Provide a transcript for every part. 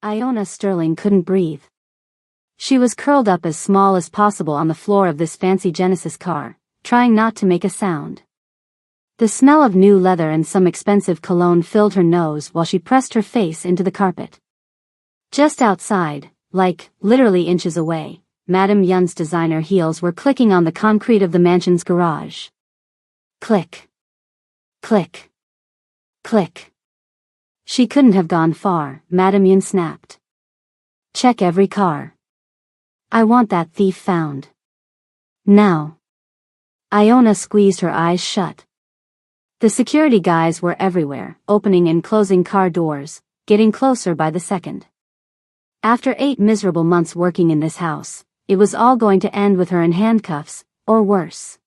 Iona Sterling couldn't breathe. She was curled up as small as possible on the floor of this fancy Genesis car, trying not to make a sound. The smell of new leather and some expensive cologne filled her nose while she pressed her face into the carpet. Just outside, like, literally inches away, Madame Yun's designer heels were clicking on the concrete of the mansion's garage. Click. Click. Click. She couldn't have gone far, Madame Yun snapped. Check every car. I want that thief found. Now. Iona squeezed her eyes shut. The security guys were everywhere, opening and closing car doors, getting closer by the second. After 8 miserable months working in this house, it was all going to end with her in handcuffs, or worse.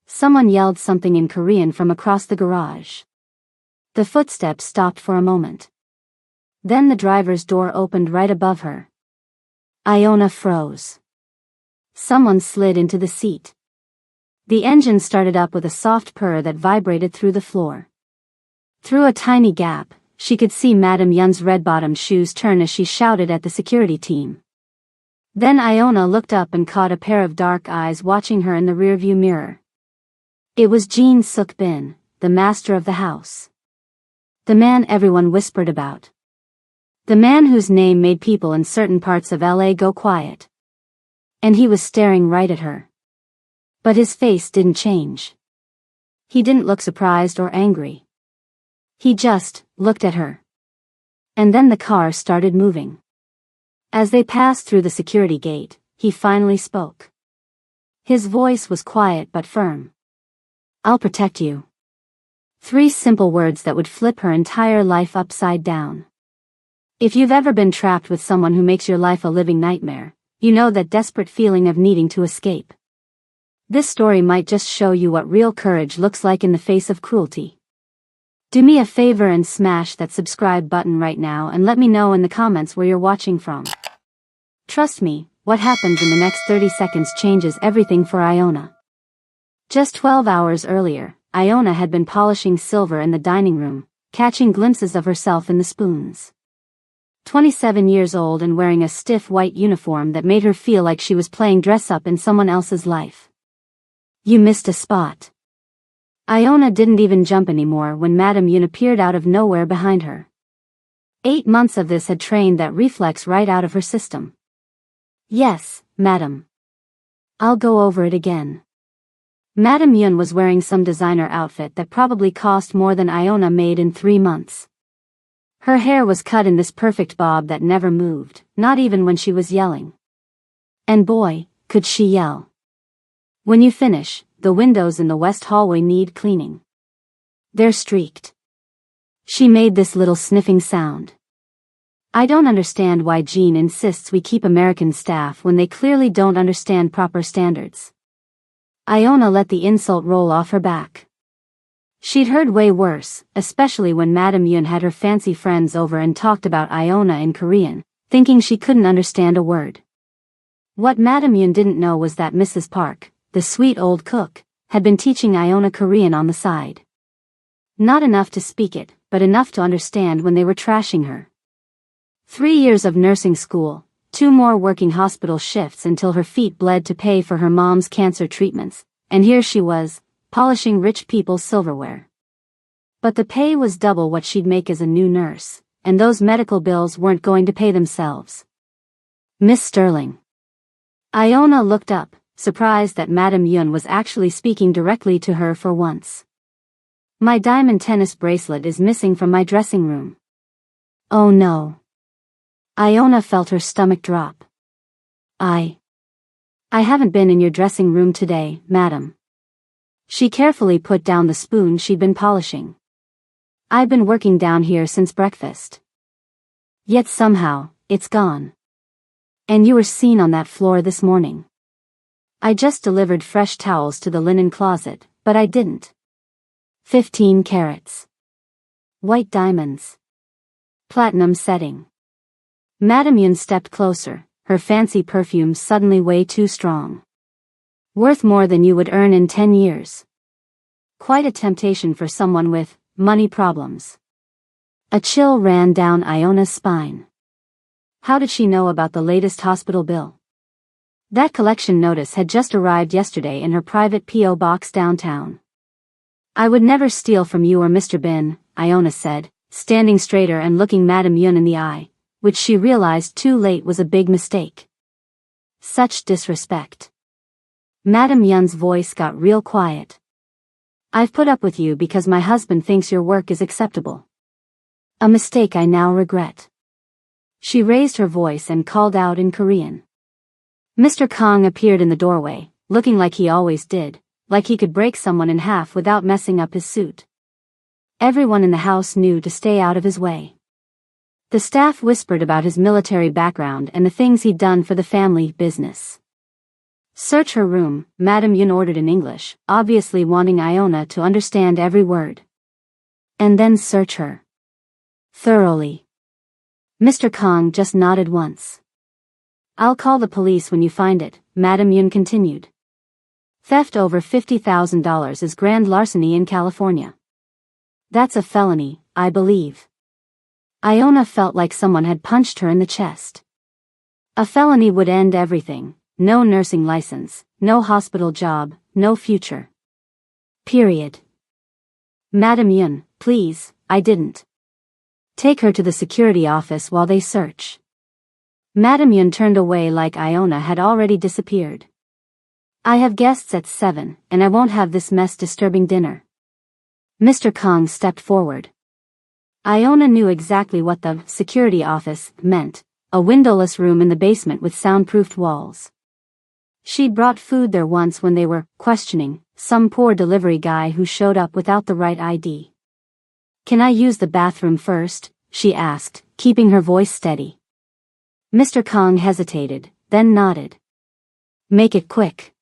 Someone yelled something in Korean from across the garage. The footsteps stopped for a moment. Then the driver's door opened right above her. Iona froze. Someone slid into the seat. The engine started up with a soft purr that vibrated through the floor. Through a tiny gap, she could see Madame Yun's red-bottomed shoes turn as she shouted at the security team. Then Iona looked up and caught a pair of dark eyes watching her in the rearview mirror. It was Jin Suk-bin, the master of the house. The man everyone whispered about. The man whose name made people in certain parts of LA go quiet. And he was staring right at her. But his face didn't change. He didn't look surprised or angry. He just looked at her. And then the car started moving. As they passed through the security gate, he finally spoke. His voice was quiet but firm. I'll protect you. 3 simple words that would flip her entire life upside down. If you've ever been trapped with someone who makes your life a living nightmare, you know that desperate feeling of needing to escape. This story might just show you what real courage looks like in the face of cruelty. Do me a favor and smash that subscribe button right now and let me know in the comments where you're watching from. Trust me, what happens in the next 30 seconds changes everything for Iona. Just 12 hours earlier, Iona had been polishing silver in the dining room, catching glimpses of herself in the spoons. 27 years old and wearing a stiff white uniform that made her feel like she was playing dress-up in someone else's life. You missed a spot. Iona didn't even jump anymore when Madame Yun appeared out of nowhere behind her. 8 months of this had trained that reflex right out of her system. Yes, madam. I'll go over it again. Madame Yun was wearing some designer outfit that probably cost more than Iona made in 3 months. Her hair was cut in this perfect bob that never moved, not even when she was yelling. And boy, could she yell. When you finish, the windows in the west hallway need cleaning. They're streaked. She made this little sniffing sound. I don't understand why Jean insists we keep American staff when they clearly don't understand proper standards. Iona let the insult roll off her back. She'd heard way worse, especially when Madame Yun had her fancy friends over and talked about Iona in Korean, thinking she couldn't understand a word. What Madame Yun didn't know was that Mrs. Park, the sweet old cook, had been teaching Iona Korean on the side. Not enough to speak it, but enough to understand when they were trashing her. 3 years of nursing school, 2 more working hospital shifts until her feet bled to pay for her mom's cancer treatments, and here she was, polishing rich people's silverware. But the pay was double what she'd make as a new nurse, and those medical bills weren't going to pay themselves. Miss Sterling. Iona looked up, surprised that Madame Yun was actually speaking directly to her for once. My diamond tennis bracelet is missing from my dressing room. Oh no. Iona felt her stomach drop. I haven't been in your dressing room today, madam. She carefully put down the spoon she'd been polishing. I've been working down here since breakfast. Yet somehow, it's gone. And you were seen on that floor this morning. I just delivered fresh towels to the linen closet, but I didn't. 15 carats. White diamonds. Platinum setting. Madame Yun stepped closer, her fancy perfume suddenly way too strong. Worth more than you would earn in 10 years. Quite a temptation for someone with money problems. A chill ran down Iona's spine. How did she know about the latest hospital bill? That collection notice had just arrived yesterday in her private P.O. box downtown. I would never steal from you or Mr. Bin, Iona said, standing straighter and looking Madame Yun in the eye, which she realized too late was a big mistake. Such disrespect. Madame Yun's voice got real quiet. I've put up with you because my husband thinks your work is acceptable. A mistake I now regret. She raised her voice and called out in Korean. Mr. Kong appeared in the doorway, looking like he always did, like he could break someone in half without messing up his suit. Everyone in the house knew to stay out of his way. The staff whispered about his military background and the things he'd done for the family business. Search her room, Madame Yun ordered in English, obviously wanting Iona to understand every word. And then search her. Thoroughly. Mr. Kong just nodded once. I'll call the police when you find it, Madame Yun continued. Theft over $50,000 is grand larceny in California. That's a felony, I believe. Iona felt like someone had punched her in the chest. A felony would end everything. No nursing license, no hospital job, no future. Period. Madame Yun, please, I didn't. Take her to the security office while they search. Madame Yun turned away like Iona had already disappeared. I have guests at 7, and I won't have this mess disturbing dinner. Mr. Kong stepped forward. Iona knew exactly what the security office meant, a windowless room in the basement with soundproofed walls. She'd brought food there once when they were questioning some poor delivery guy who showed up without the right ID. Can I use the bathroom first? She asked, keeping her voice steady. Mr. Kong hesitated, then nodded. Make it quick.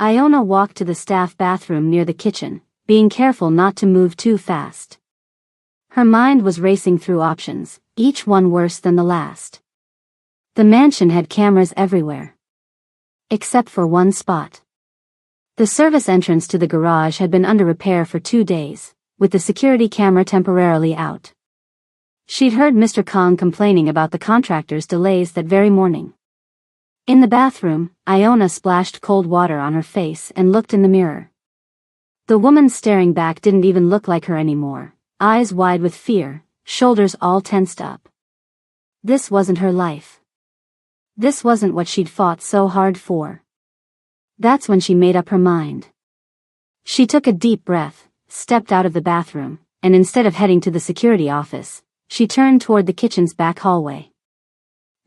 Iona walked to the staff bathroom near the kitchen, being careful not to move too fast. Her mind was racing through options, each one worse than the last. The mansion had cameras everywhere. Except for one spot. The service entrance to the garage had been under repair for 2 days, with the security camera temporarily out. She'd heard Mr. Kong complaining about the contractor's delays that very morning. In the bathroom, Iona splashed cold water on her face and looked in the mirror. The woman staring back didn't even look like her anymore, eyes wide with fear, shoulders all tensed up. This wasn't her life. This wasn't what she'd fought so hard for. That's when she made up her mind. She took a deep breath, stepped out of the bathroom, and instead of heading to the security office, she turned toward the kitchen's back hallway.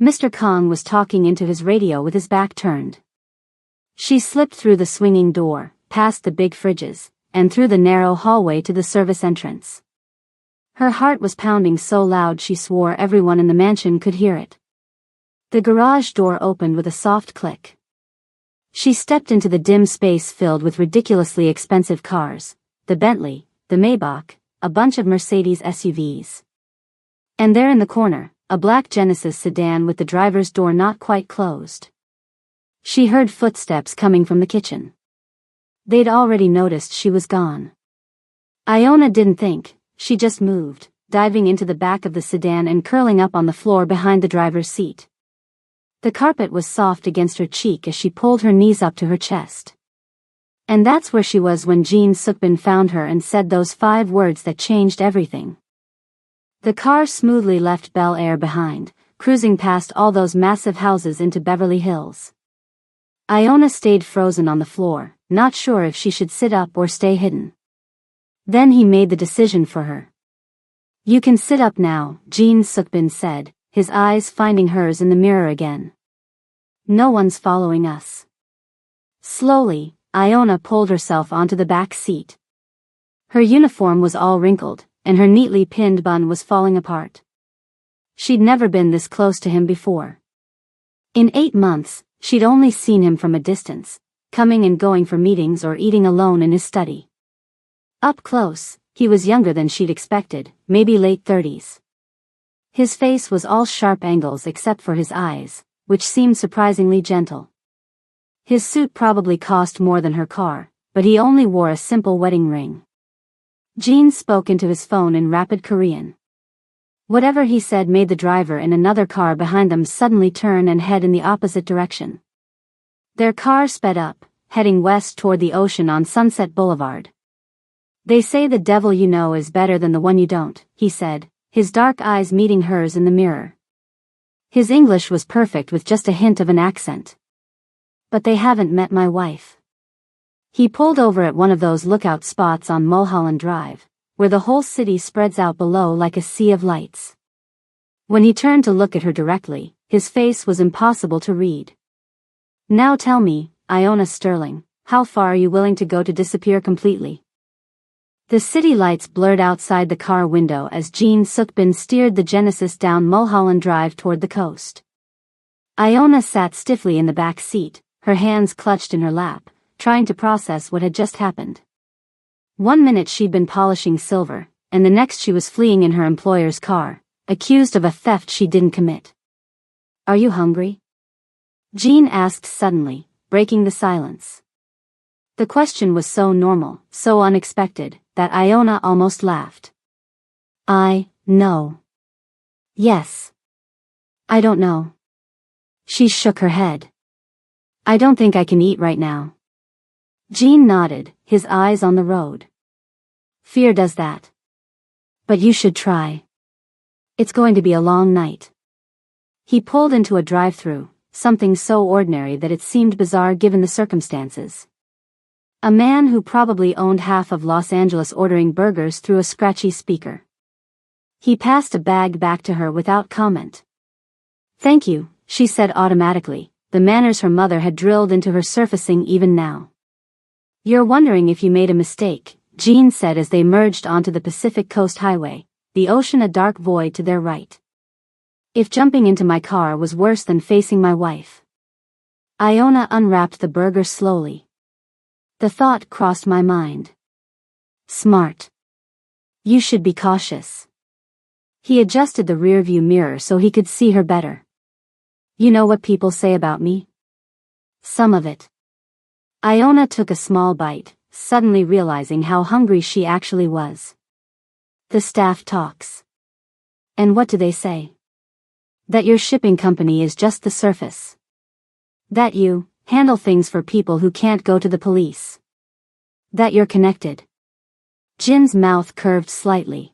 Mr. Kong was talking into his radio with his back turned. She slipped through the swinging door, past the big fridges, and through the narrow hallway to the service entrance. Her heart was pounding so loud she swore everyone in the mansion could hear it. The garage door opened with a soft click. She stepped into the dim space filled with ridiculously expensive cars, the Bentley, the Maybach, a bunch of Mercedes SUVs. And there in the corner, a black Genesis sedan with the driver's door not quite closed. She heard footsteps coming from the kitchen. They'd already noticed she was gone. Iona didn't think, she just moved, diving into the back of the sedan and curling up on the floor behind the driver's seat. The carpet was soft against her cheek as she pulled her knees up to her chest. And that's where she was when Jin Sukbin found her and said those 5 words that changed everything. The car smoothly left Bel Air behind, cruising past all those massive houses into Beverly Hills. Iona stayed frozen on the floor, not sure if she should sit up or stay hidden. Then he made the decision for her. You can sit up now, Jin Sukbin said, his eyes finding hers in the mirror again. No one's following us. Slowly, Iona pulled herself onto the back seat. Her uniform was all wrinkled, and her neatly pinned bun was falling apart. She'd never been this close to him before. In 8 months, she'd only seen him from a distance, coming and going for meetings or eating alone in his study. Up close, he was younger than she'd expected, maybe late 30s. His face was all sharp angles except for his eyes, which seemed surprisingly gentle. His suit probably cost more than her car, but he only wore a simple wedding ring. Jin spoke into his phone in rapid Korean. Whatever he said made the driver in another car behind them suddenly turn and head in the opposite direction. Their car sped up, heading west toward the ocean on Sunset Boulevard. "They say the devil you know is better than the one you don't," he said, his dark eyes meeting hers in the mirror. His English was perfect with just a hint of an accent. "But they haven't met my wife." He pulled over at one of those lookout spots on Mulholland Drive, where the whole city spreads out below like a sea of lights. When he turned to look at her directly, his face was impossible to read. "Now tell me, Iona Sterling, how far are you willing to go to disappear completely?" The city lights blurred outside the car window as Jean Sukbin steered the Genesis down Mulholland Drive toward the coast. Iona sat stiffly in the back seat, her hands clutched in her lap, trying to process what had just happened. 1 minute she'd been polishing silver, and the next she was fleeing in her employer's car, accused of a theft she didn't commit. "Are you hungry?" Jean asked suddenly, breaking the silence. The question was so normal, so unexpected, that Iona almost laughed. No. Yes. I don't know." She shook her head. "I don't think I can eat right now." Jean nodded, his eyes on the road. "Fear does that. But you should try. It's going to be a long night." He pulled into a drive-thru, something so ordinary that it seemed bizarre given the circumstances. A man who probably owned half of Los Angeles ordering burgers through a scratchy speaker. He passed a bag back to her without comment. "Thank you," she said automatically, the manners her mother had drilled into her surfacing even now. "You're wondering if you made a mistake," Jean said as they merged onto the Pacific Coast Highway, the ocean a dark void to their right. "If jumping into my car was worse than facing my wife." Iona unwrapped the burger slowly. "The thought crossed my mind. Smart. You should be cautious." He adjusted the rearview mirror so he could see her better. "You know what people say about me?" "Some of it." Iona took a small bite, suddenly realizing how hungry she actually was. "The staff talks." "And what do they say?" "That your shipping company is just the surface. That you handle things for people who can't go to the police. That you're connected." Jin's mouth curved slightly.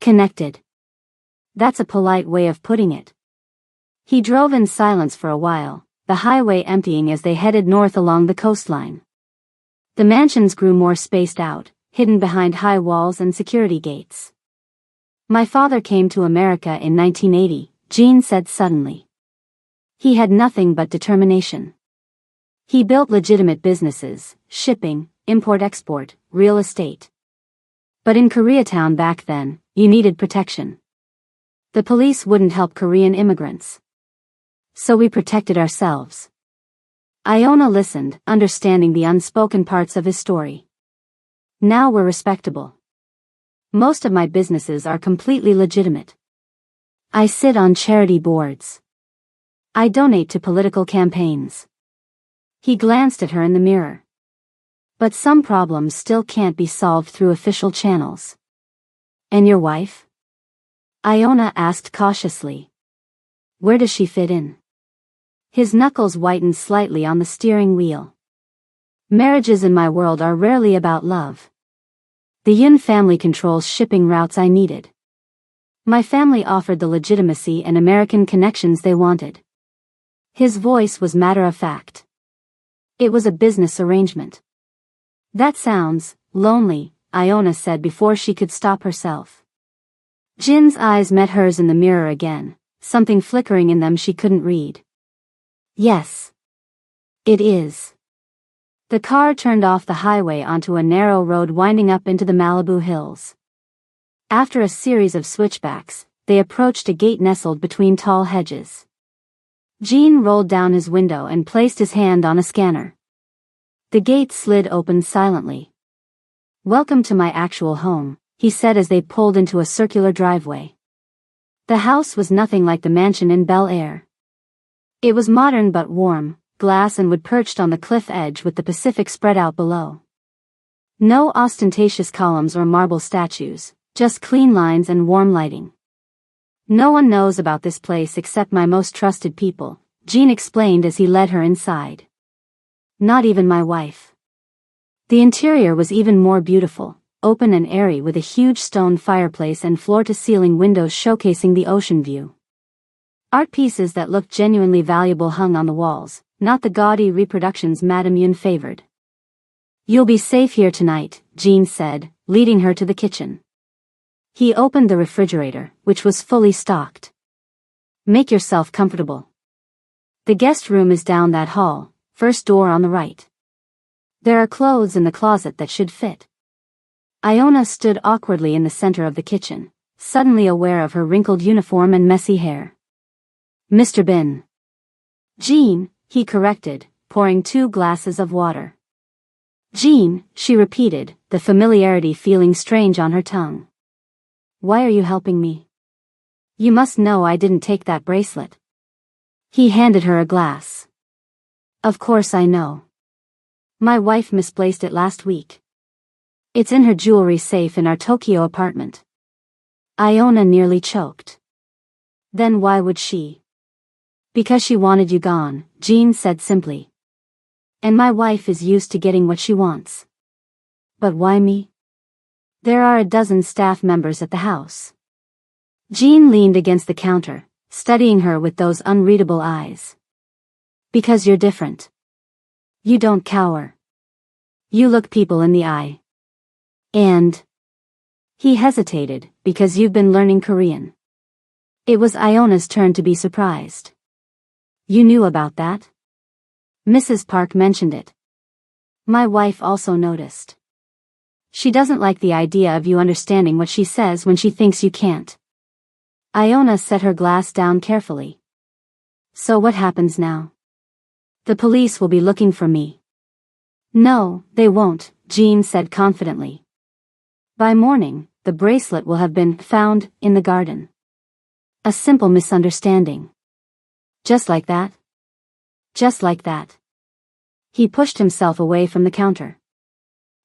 "Connected. That's a polite way of putting it." He drove in silence for a while, the highway emptying as they headed north along the coastline. The mansions grew more spaced out, hidden behind high walls and security gates. "My father came to America in 1980, Jean said suddenly. He had nothing but determination. He built legitimate businesses, shipping, import-export, real estate. But in Koreatown back then, you needed protection. The police wouldn't help Korean immigrants. So we protected ourselves." Iona listened, understanding the unspoken parts of his story. "Now we're respectable. Most of my businesses are completely legitimate. I sit on charity boards. I donate to political campaigns." He glanced at her in the mirror. "But some problems still can't be solved through official channels." "And your wife?" Iona asked cautiously. "Where does she fit in?" His knuckles whitened slightly on the steering wheel. "Marriages in my world are rarely about love. The Yun family controls shipping routes I needed. My family offered the legitimacy and American connections they wanted." His voice was matter-of-fact. "It was a business arrangement." "That sounds lonely," Iona said before she could stop herself. Jin's eyes met hers in the mirror again, something flickering in them she couldn't read. "Yes. It is." The car turned off the highway onto a narrow road winding up into the Malibu hills. After a series of switchbacks, they approached a gate nestled between tall hedges. Jean rolled down his window and placed his hand on a scanner. The gate slid open silently. "Welcome to my actual home," he said as they pulled into a circular driveway. The house was nothing like the mansion in Bel Air. It was modern but warm, glass and wood perched on the cliff edge with the Pacific spread out below. No ostentatious columns or marble statues, just clean lines and warm lighting. No one knows about this place except my most trusted people, Jean explained as he led her inside. Not even my wife. The interior was even more beautiful, open and airy with a huge stone fireplace and floor-to-ceiling windows showcasing the ocean view. Art pieces that looked genuinely valuable hung on the walls, not the gaudy reproductions Madame Yun favored. You'll be safe here tonight, Jean said, leading her to the kitchen. He opened the refrigerator, which was fully stocked. Make yourself comfortable. The guest room is down that hall, first door on the right. There are clothes in the closet that should fit. Iona stood awkwardly in the center of the kitchen, suddenly aware of her wrinkled uniform and messy hair. Mr. Bin. Jean, he corrected, pouring 2 glasses of water. Jean, she repeated, the familiarity feeling strange on her tongue. Why are you helping me? You must know I didn't take that bracelet. He handed her a glass. Of course I know. My wife misplaced it last week. It's in her jewelry safe in our Tokyo apartment. Iona nearly choked. Then why would she? Because she wanted you gone, Jean said simply. And my wife is used to getting what she wants. But why me? There are a dozen staff members at the house. Jean leaned against the counter, studying her with those unreadable eyes. Because you're different. You don't cower. You look people in the eye. And he hesitated, because you've been learning Korean. It was Iona's turn to be surprised. You knew about that? Mrs. Park mentioned it. My wife also noticed. She doesn't like the idea of you understanding what she says when she thinks you can't. Iona set her glass down carefully. So what happens now? The police will be looking for me. No, they won't, Jean said confidently. By morning, the bracelet will have been found in the garden. A simple misunderstanding. Just like that? Just like that. He pushed himself away from the counter.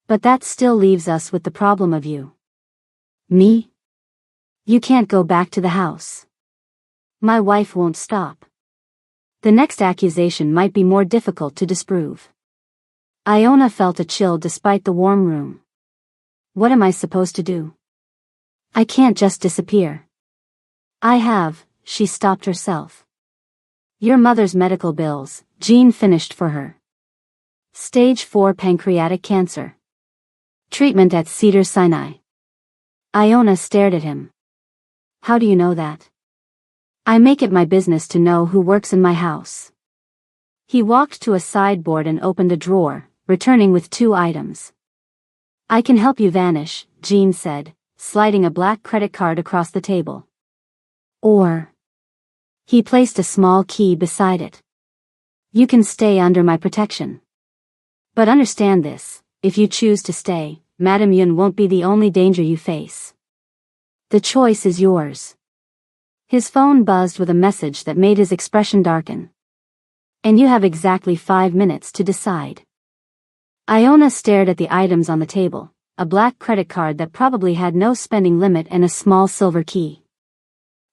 But that still leaves us with the problem of you. Me? You can't go back to the house. My wife won't stop. The next accusation might be more difficult to disprove. Iona felt a chill despite the warm room. What am I supposed to do? I can't just disappear. She stopped herself. Your mother's medical bills, Jean finished for her. Stage 4 pancreatic cancer. Treatment at Cedars-Sinai. Iona stared at him. How do you know that? I make it my business to know who works in my house. He walked to a sideboard and opened a drawer, returning with 2 items. I can help you vanish, Jean said, sliding a black credit card across the table. Or. He placed a small key beside it. You can stay under my protection. But understand this, if you choose to stay, Madame Yun won't be the only danger you face. The choice is yours. His phone buzzed with a message that made his expression darken. And you have exactly 5 minutes to decide. Iona stared at the items on the table, a black credit card that probably had no spending limit and a small silver key.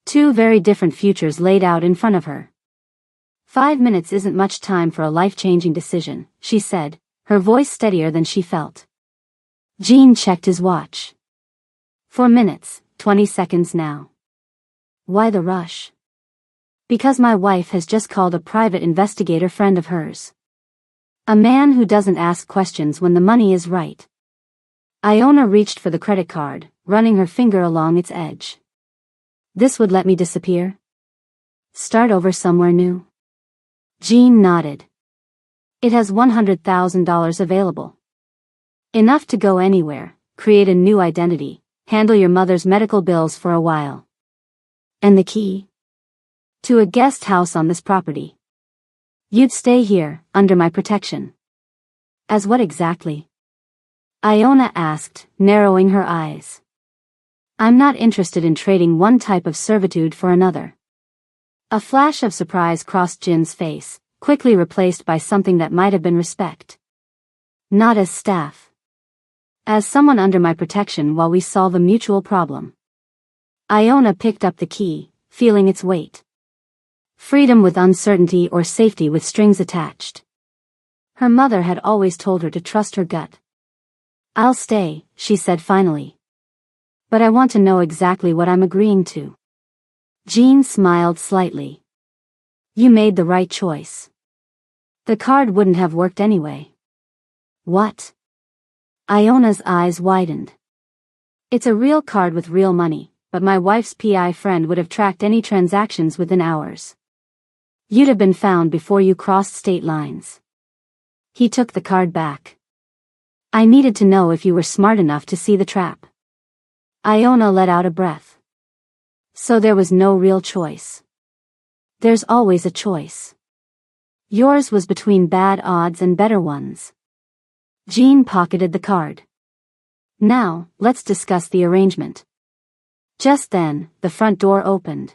2 very different futures laid out in front of her. 5 minutes isn't much time for a life-changing decision, she said, her voice steadier than she felt. Jean checked his watch. 4 minutes, 20 seconds now. Why the rush? Because my wife has just called a private investigator friend of hers. A man who doesn't ask questions when the money is right. Iona reached for the credit card, running her finger along its edge. This would let me disappear? Start over somewhere new? Jean nodded. It has $100,000 available. Enough to go anywhere, create a new identity, handle your mother's medical bills for a while. And the key? To a guest house on this property. You'd stay here, under my protection. As what exactly? Iona asked, narrowing her eyes. I'm not interested in trading one type of servitude for another. A flash of surprise crossed Jin's face, quickly replaced by something that might have been respect. Not as staff. As someone under my protection while we solve a mutual problem. Iona picked up the key, feeling its weight. Freedom with uncertainty or safety with strings attached. Her mother had always told her to trust her gut. "I'll stay," she said finally. "But I want to know exactly what I'm agreeing to." Jean smiled slightly. "You made the right choice. The card wouldn't have worked anyway." "What?" Iona's eyes widened. "It's a real card with real money, but my wife's PI friend would have tracked any transactions within hours. You'd have been found before you crossed state lines." He took the card back. "I needed to know if you were smart enough to see the trap." Iona let out a breath. "So there was no real choice." "There's always a choice. Yours was between bad odds and better ones." Jean pocketed the card. "Now, let's discuss the arrangement." Just then, the front door opened.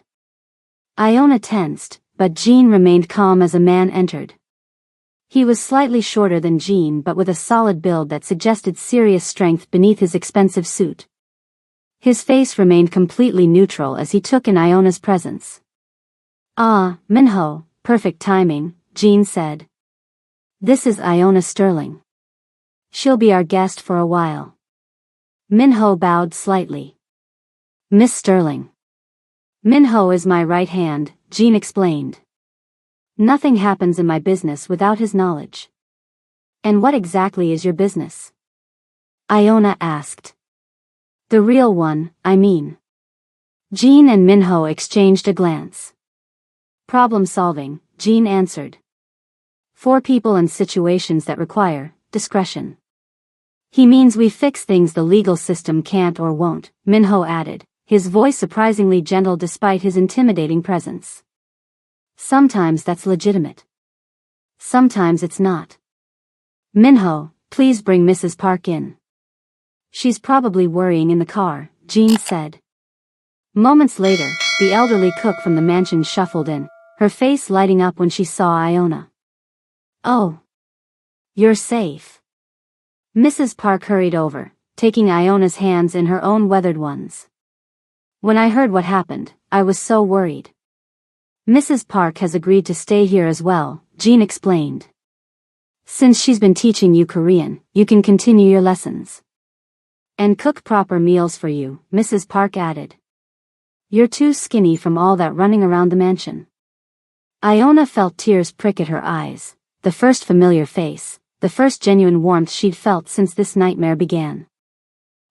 Iona tensed, but Jean remained calm as a man entered. He was slightly shorter than Jean but with a solid build that suggested serious strength beneath his expensive suit. His face remained completely neutral as he took in Iona's presence. "Ah, Minho, perfect timing," Jean said. "This is Iona Sterling. She'll be our guest for a while." Minho bowed slightly. "Miss Sterling." "Minho is my right hand," Jean explained. "Nothing happens in my business without his knowledge." "And what exactly is your business?" Iona asked. "The real one, I mean." Jean and Minho exchanged a glance. "Problem solving," Jean answered. "For people and situations that require discretion." "He means we fix things the legal system can't or won't," Minho added, his voice surprisingly gentle despite his intimidating presence. "Sometimes that's legitimate. Sometimes it's not." "Minho, please bring Mrs. Park in." "She's probably worrying in the car," Jean said. Moments later, the elderly cook from the mansion shuffled in, her face lighting up when she saw Iona. "Oh. You're safe." Mrs. Park hurried over, taking Iona's hands in her own weathered ones. "When I heard what happened, I was so worried." "Mrs. Park has agreed to stay here as well," Jean explained. "Since she's been teaching you Korean, you can continue your lessons. And cook proper meals for you," Mrs. Park added. "You're too skinny from all that running around the mansion." Iona felt tears prick at her eyes, the first familiar face, the first genuine warmth she'd felt since this nightmare began.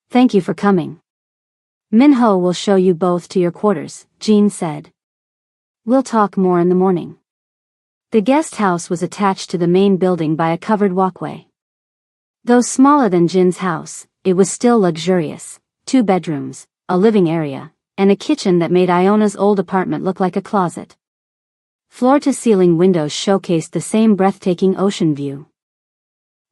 "Thank you for coming. Minho will show you both to your quarters," Jean said. "We'll talk more in the morning." The guest house was attached to the main building by a covered walkway. Though smaller than Jin's house, it was still luxurious: 2 bedrooms, a living area, and a kitchen that made Iona's old apartment look like a closet. Floor-to-ceiling windows showcased the same breathtaking ocean view.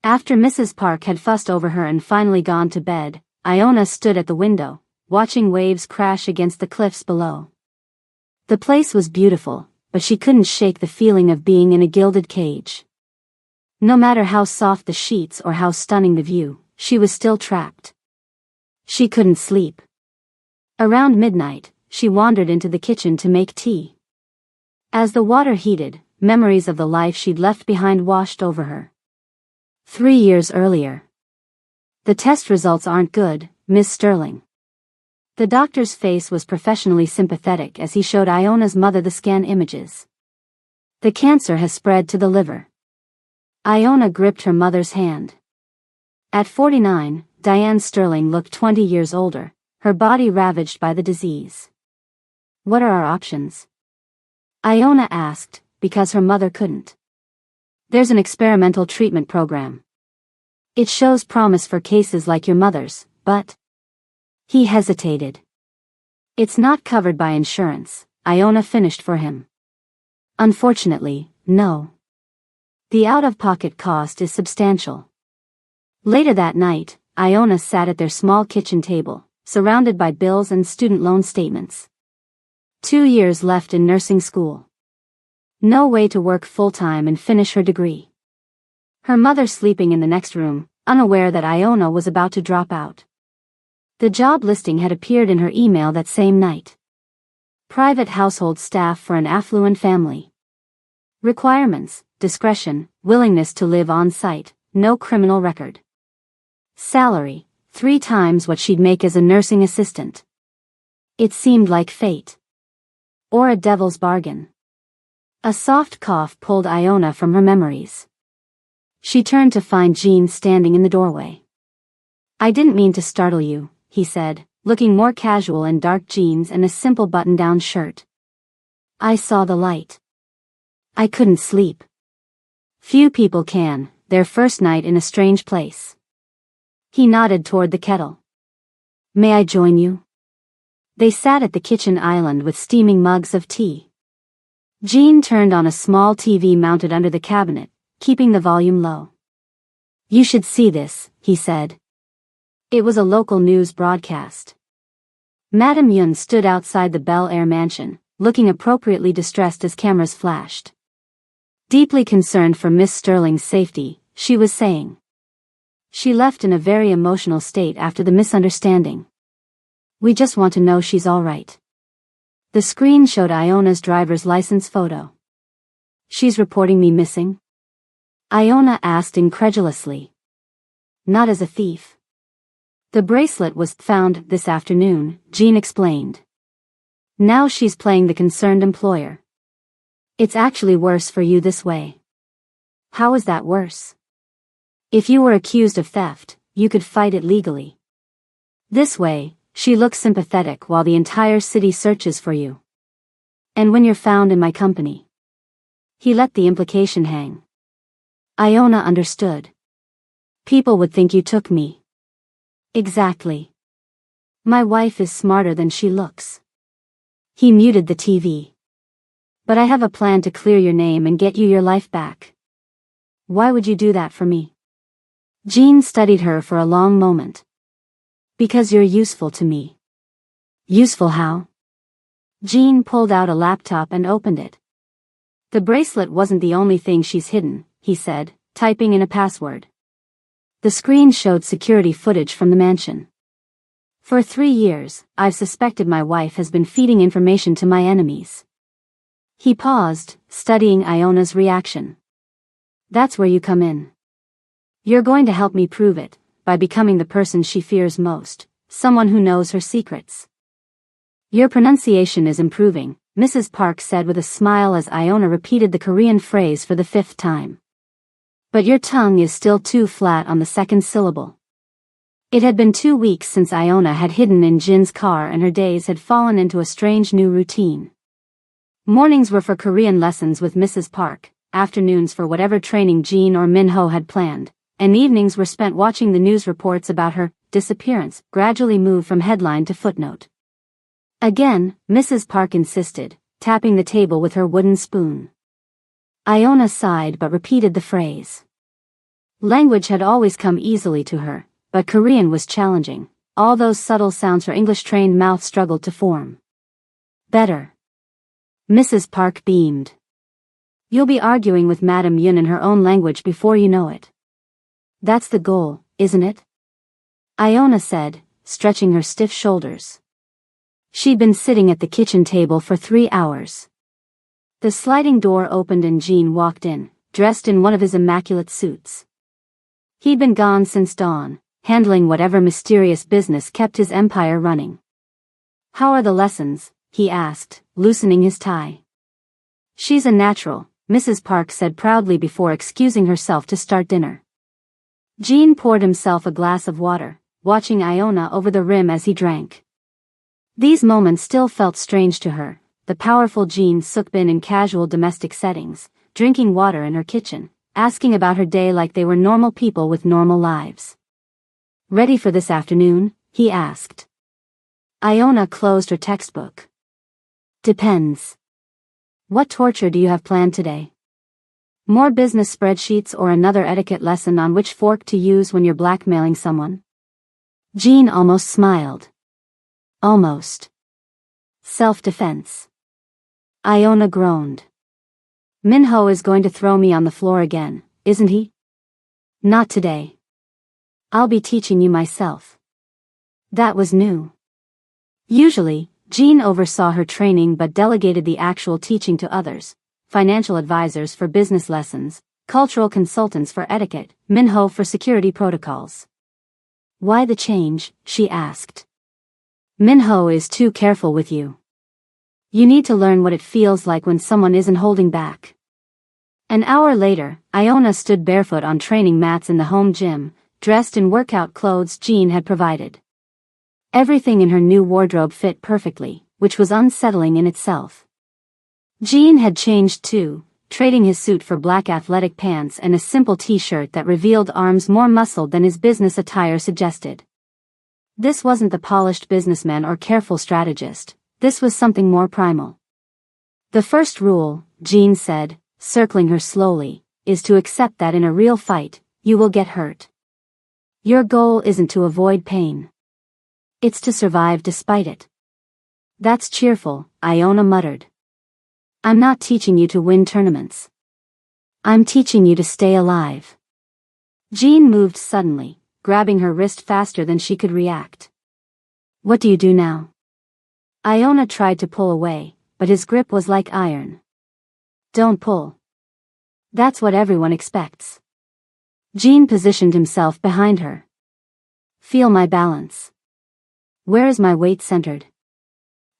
After Mrs. Park had fussed over her and finally gone to bed, Iona stood at the window, watching waves crash against the cliffs below. The place was beautiful, but she couldn't shake the feeling of being in a gilded cage. No matter how soft the sheets or how stunning the view, she was still trapped. She couldn't sleep. Around midnight, she wandered into the kitchen to make tea. As the water heated, memories of the life she'd left behind washed over her. 3 years earlier. "The test results aren't good, Miss Sterling." The doctor's face was professionally sympathetic as he showed Iona's mother the scan images. "The cancer has spread to the liver." Iona gripped her mother's hand. At 49, Diane Sterling looked 20 years older, her body ravaged by the disease. "What are our options?" Iona asked, because her mother couldn't. "There's an experimental treatment program. It shows promise for cases like your mother's, but..." He hesitated. "It's not covered by insurance," Iona finished for him. "Unfortunately, no. The out-of-pocket cost is substantial." Later that night, Iona sat at their small kitchen table, surrounded by bills and student loan statements. 2 years left in nursing school. No way to work full-time and finish her degree. Her mother sleeping in the next room, unaware that Iona was about to drop out. The job listing had appeared in her email that same night. Private household staff for an affluent family. Requirements: discretion, willingness to live on site, no criminal record. Salary: 3 times what she'd make as a nursing assistant. It seemed like fate. Or a devil's bargain. A soft cough pulled Iona from her memories. She turned to find Jean standing in the doorway. "I didn't mean to startle you," he said, looking more casual in dark jeans and a simple button-down shirt. "I saw the light. I couldn't sleep." Few people can, their first night in a strange place. He nodded toward the kettle. "May I join you?" They sat at the kitchen island with steaming mugs of tea. Jean turned on a small TV mounted under the cabinet, keeping the volume low. "You should see this," he said. It was a local news broadcast. Madame Yun stood outside the Bel Air mansion, looking appropriately distressed as cameras flashed. Deeply concerned for Miss Sterling's safety, she was saying. She left in a very emotional state after the misunderstanding. "We just want to know she's all right." The screen showed Iona's driver's license photo. "She's reporting me missing?" Iona asked incredulously. "Not as a thief. The bracelet was found this afternoon," Jean explained. "Now she's playing the concerned employer. It's actually worse for you this way." "How is that worse?" "If you were accused of theft, you could fight it legally. This way, she looks sympathetic while the entire city searches for you. And when you're found in my company." He let the implication hang. Iona understood. "People would think you took me." "Exactly. My wife is smarter than she looks." He muted the TV. "But I have a plan to clear your name and get you your life back." "Why would you do that for me?" Jean studied her for a long moment. "Because you're useful to me." "Useful how?" Jean pulled out a laptop and opened it. "The bracelet wasn't the only thing she's hidden," he said, typing in a password. The screen showed security footage from the mansion. "For 3 years, I've suspected my wife has been feeding information to my enemies." He paused, studying Iona's reaction. "That's where you come in. You're going to help me prove it, by becoming the person she fears most, someone who knows her secrets." "Your pronunciation is improving," Mrs. Park said with a smile as Iona repeated the Korean phrase for the 5th time. "But your tongue is still too flat on the 2nd syllable." It had been 2 weeks since Iona had hidden in Jin's car and her days had fallen into a strange new routine. Mornings were for Korean lessons with Mrs. Park, afternoons for whatever training Jean or Minho had planned, and evenings were spent watching the news reports about her disappearance gradually move from headline to footnote. Again, Mrs. Park insisted, tapping the table with her wooden spoon. Iona sighed but repeated the phrase. Language had always come easily to her, but Korean was challenging. All those subtle sounds her English-trained mouth struggled to form. "Better." Mrs. Park beamed. "You'll be arguing with Madame Yun in her own language before you know it." "That's the goal, isn't it?" Iona said, stretching her stiff shoulders. She'd been sitting at the kitchen table for 3 hours. The sliding door opened and Jean walked in, dressed in one of his immaculate suits. He'd been gone since dawn, handling whatever mysterious business kept his empire running. "How are the lessons?" he asked, loosening his tie. "She's a natural," Mrs. Park said proudly before excusing herself to start dinner. Jean poured himself a glass of water, watching Iona over the rim as he drank. These moments still felt strange to her. The powerful Jean Suk Bin in casual domestic settings, drinking water in her kitchen, asking about her day like they were normal people with normal lives. "Ready for this afternoon?" he asked. Iona closed her textbook. "Depends. What torture do you have planned today? More business spreadsheets or another etiquette lesson on which fork to use when you're blackmailing someone?" Jean almost smiled. "Almost. Self-defense." Iona groaned. "Minho is going to throw me on the floor again, isn't he?" "Not today. I'll be teaching you myself." That was new. Usually, Jean oversaw her training but delegated the actual teaching to others: financial advisors for business lessons, cultural consultants for etiquette, Minho for security protocols. Why the change? She asked. Minho is too careful with you. You need to learn what it feels like when someone isn't holding back. An hour later, Iona stood barefoot on training mats in the home gym, dressed in workout clothes Jean had provided. Everything in her new wardrobe fit perfectly, which was unsettling in itself. Jean had changed too, trading his suit for black athletic pants and a simple t-shirt that revealed arms more muscled than his business attire suggested. This wasn't the polished businessman or careful strategist. This was something more primal. The first rule, Jean said, circling her slowly, is to accept that in a real fight, you will get hurt. Your goal isn't to avoid pain. It's to survive despite it. That's cheerful, Iona muttered. I'm not teaching you to win tournaments. I'm teaching you to stay alive. Jean moved suddenly, grabbing her wrist faster than she could react. What do you do now? Iona tried to pull away, but his grip was like iron. Don't pull. That's what everyone expects. Jean positioned himself behind her. Feel my balance. Where is my weight centered?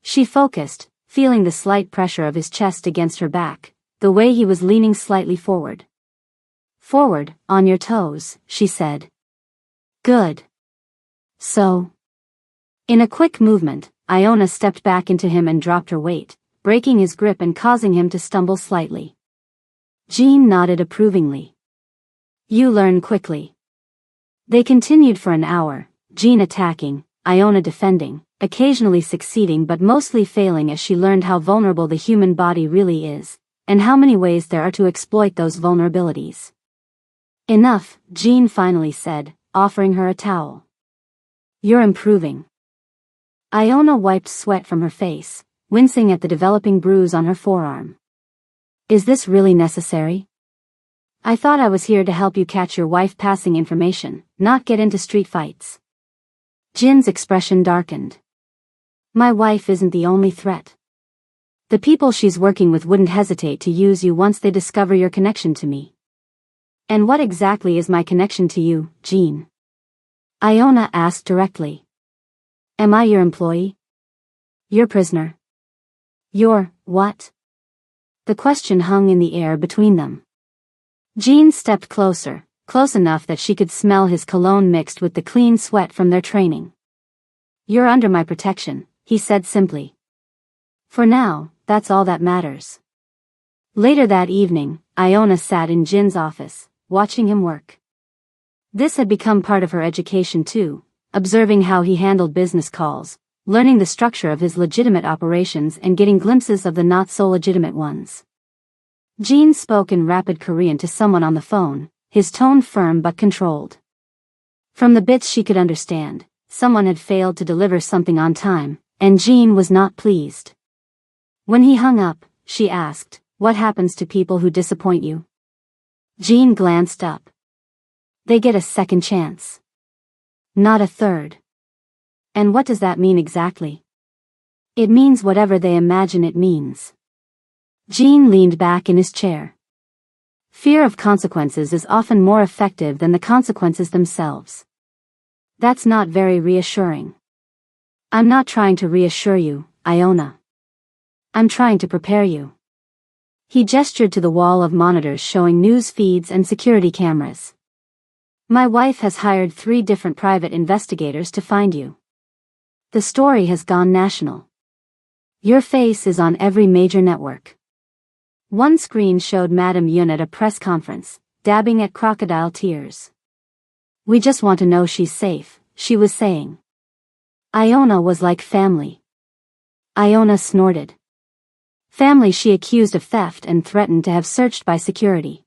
She focused, feeling the slight pressure of his chest against her back, the way he was leaning slightly forward. Forward, on your toes, she said. Good. So. In a quick movement, Iona stepped back into him and dropped her weight, breaking his grip and causing him to stumble slightly. Jean nodded approvingly. You learn quickly. They continued for an hour, Jean attacking, Iona defending, occasionally succeeding but mostly failing as she learned how vulnerable the human body really is, and how many ways there are to exploit those vulnerabilities. Enough, Jean finally said, offering her a towel. You're improving. Iona wiped sweat from her face, wincing at the developing bruise on her forearm. Is this really necessary? I thought I was here to help you catch your wife passing information, not get into street fights. Jin's expression darkened. My wife isn't the only threat. The people she's working with wouldn't hesitate to use you once they discover your connection to me. And what exactly is my connection to you, Jean? Iona asked directly. Am I your employee? Your prisoner? Your, what? The question hung in the air between them. Jean stepped closer, close enough that she could smell his cologne mixed with the clean sweat from their training. You're under my protection, he said simply. For now, that's all that matters. Later that evening, Iona sat in Jin's office, watching him work. This had become part of her education too, observing how he handled business calls, learning the structure of his legitimate operations and getting glimpses of the not-so-legitimate ones. Jean spoke in rapid Korean to someone on the phone, his tone firm but controlled. From the bits she could understand, someone had failed to deliver something on time, and Jean was not pleased. When he hung up, she asked, what happens to people who disappoint you? Jean glanced up. They get a second chance. Not a third. And what does that mean exactly? It means whatever they imagine it means. Jean leaned back in his chair. Fear of consequences is often more effective than the consequences themselves. That's not very reassuring. I'm not trying to reassure you, Iona. I'm trying to prepare you. He gestured to the wall of monitors showing news feeds and security cameras. My wife has hired 3 different private investigators to find you. The story has gone national. Your face is on every major network. One screen showed Madame Yun at a press conference, dabbing at crocodile tears. We just want to know she's safe, she was saying. Iona was like family. Iona snorted. Family she accused of theft and threatened to have searched by security.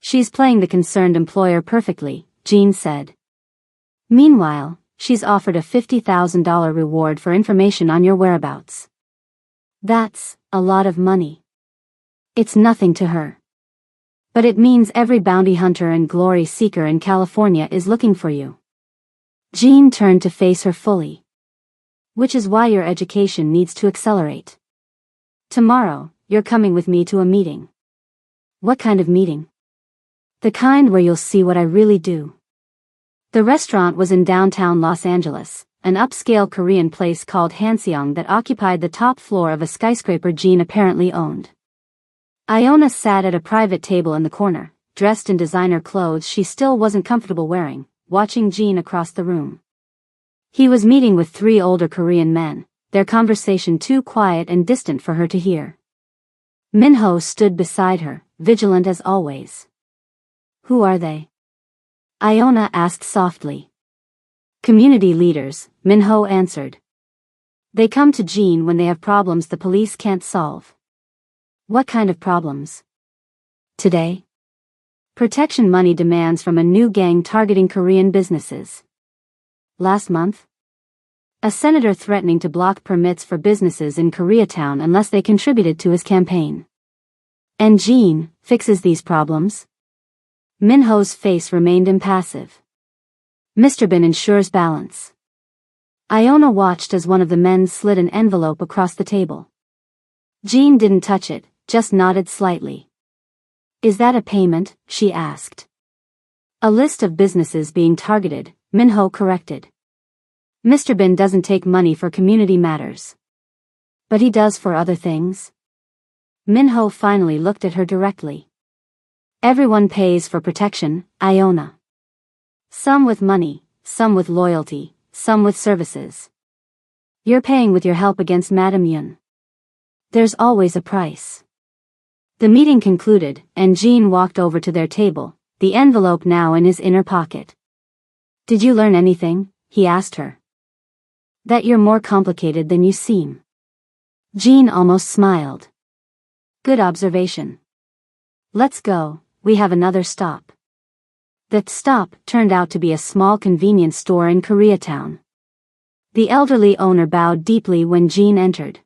She's playing the concerned employer perfectly, Jean said. Meanwhile, she's offered a $50,000 reward for information on your whereabouts. That's a lot of money. It's nothing to her. But it means every bounty hunter and glory seeker in California is looking for you. Jean turned to face her fully. Which is why your education needs to accelerate. Tomorrow, you're coming with me to a meeting. What kind of meeting? The kind where you'll see what I really do. The restaurant was in downtown Los Angeles, an upscale Korean place called Hanseong that occupied the top floor of a skyscraper Jean apparently owned. Iona sat at a private table in the corner, dressed in designer clothes she still wasn't comfortable wearing, watching Jean across the room. He was meeting with 3 older Korean men, their conversation too quiet and distant for her to hear. Minho stood beside her, vigilant as always. Who are they? Iona asked softly. Community leaders, Minho answered. They come to Jean when they have problems the police can't solve. What kind of problems? Today? Protection money demands from a new gang targeting Korean businesses. Last month? A senator threatening to block permits for businesses in Koreatown unless they contributed to his campaign. And Jean fixes these problems? Minho's face remained impassive. Mr. Bin ensures balance. Iona watched as one of the men slid an envelope across the table. Jean didn't touch it, just nodded slightly. Is that a payment? She asked. A list of businesses being targeted, Minho corrected. Mr. Bin doesn't take money for community matters. But he does for other things. Minho finally looked at her directly. Everyone pays for protection, Iona. Some with money, some with loyalty, some with services. You're paying with your help against Madame Yun. There's always a price. The meeting concluded, and Jean walked over to their table, the envelope now in his inner pocket. Did you learn anything? He asked her. That you're more complicated than you seem. Jean almost smiled. Good observation. Let's go, we have another stop. That stop turned out to be a small convenience store in Koreatown. The elderly owner bowed deeply when Jean entered.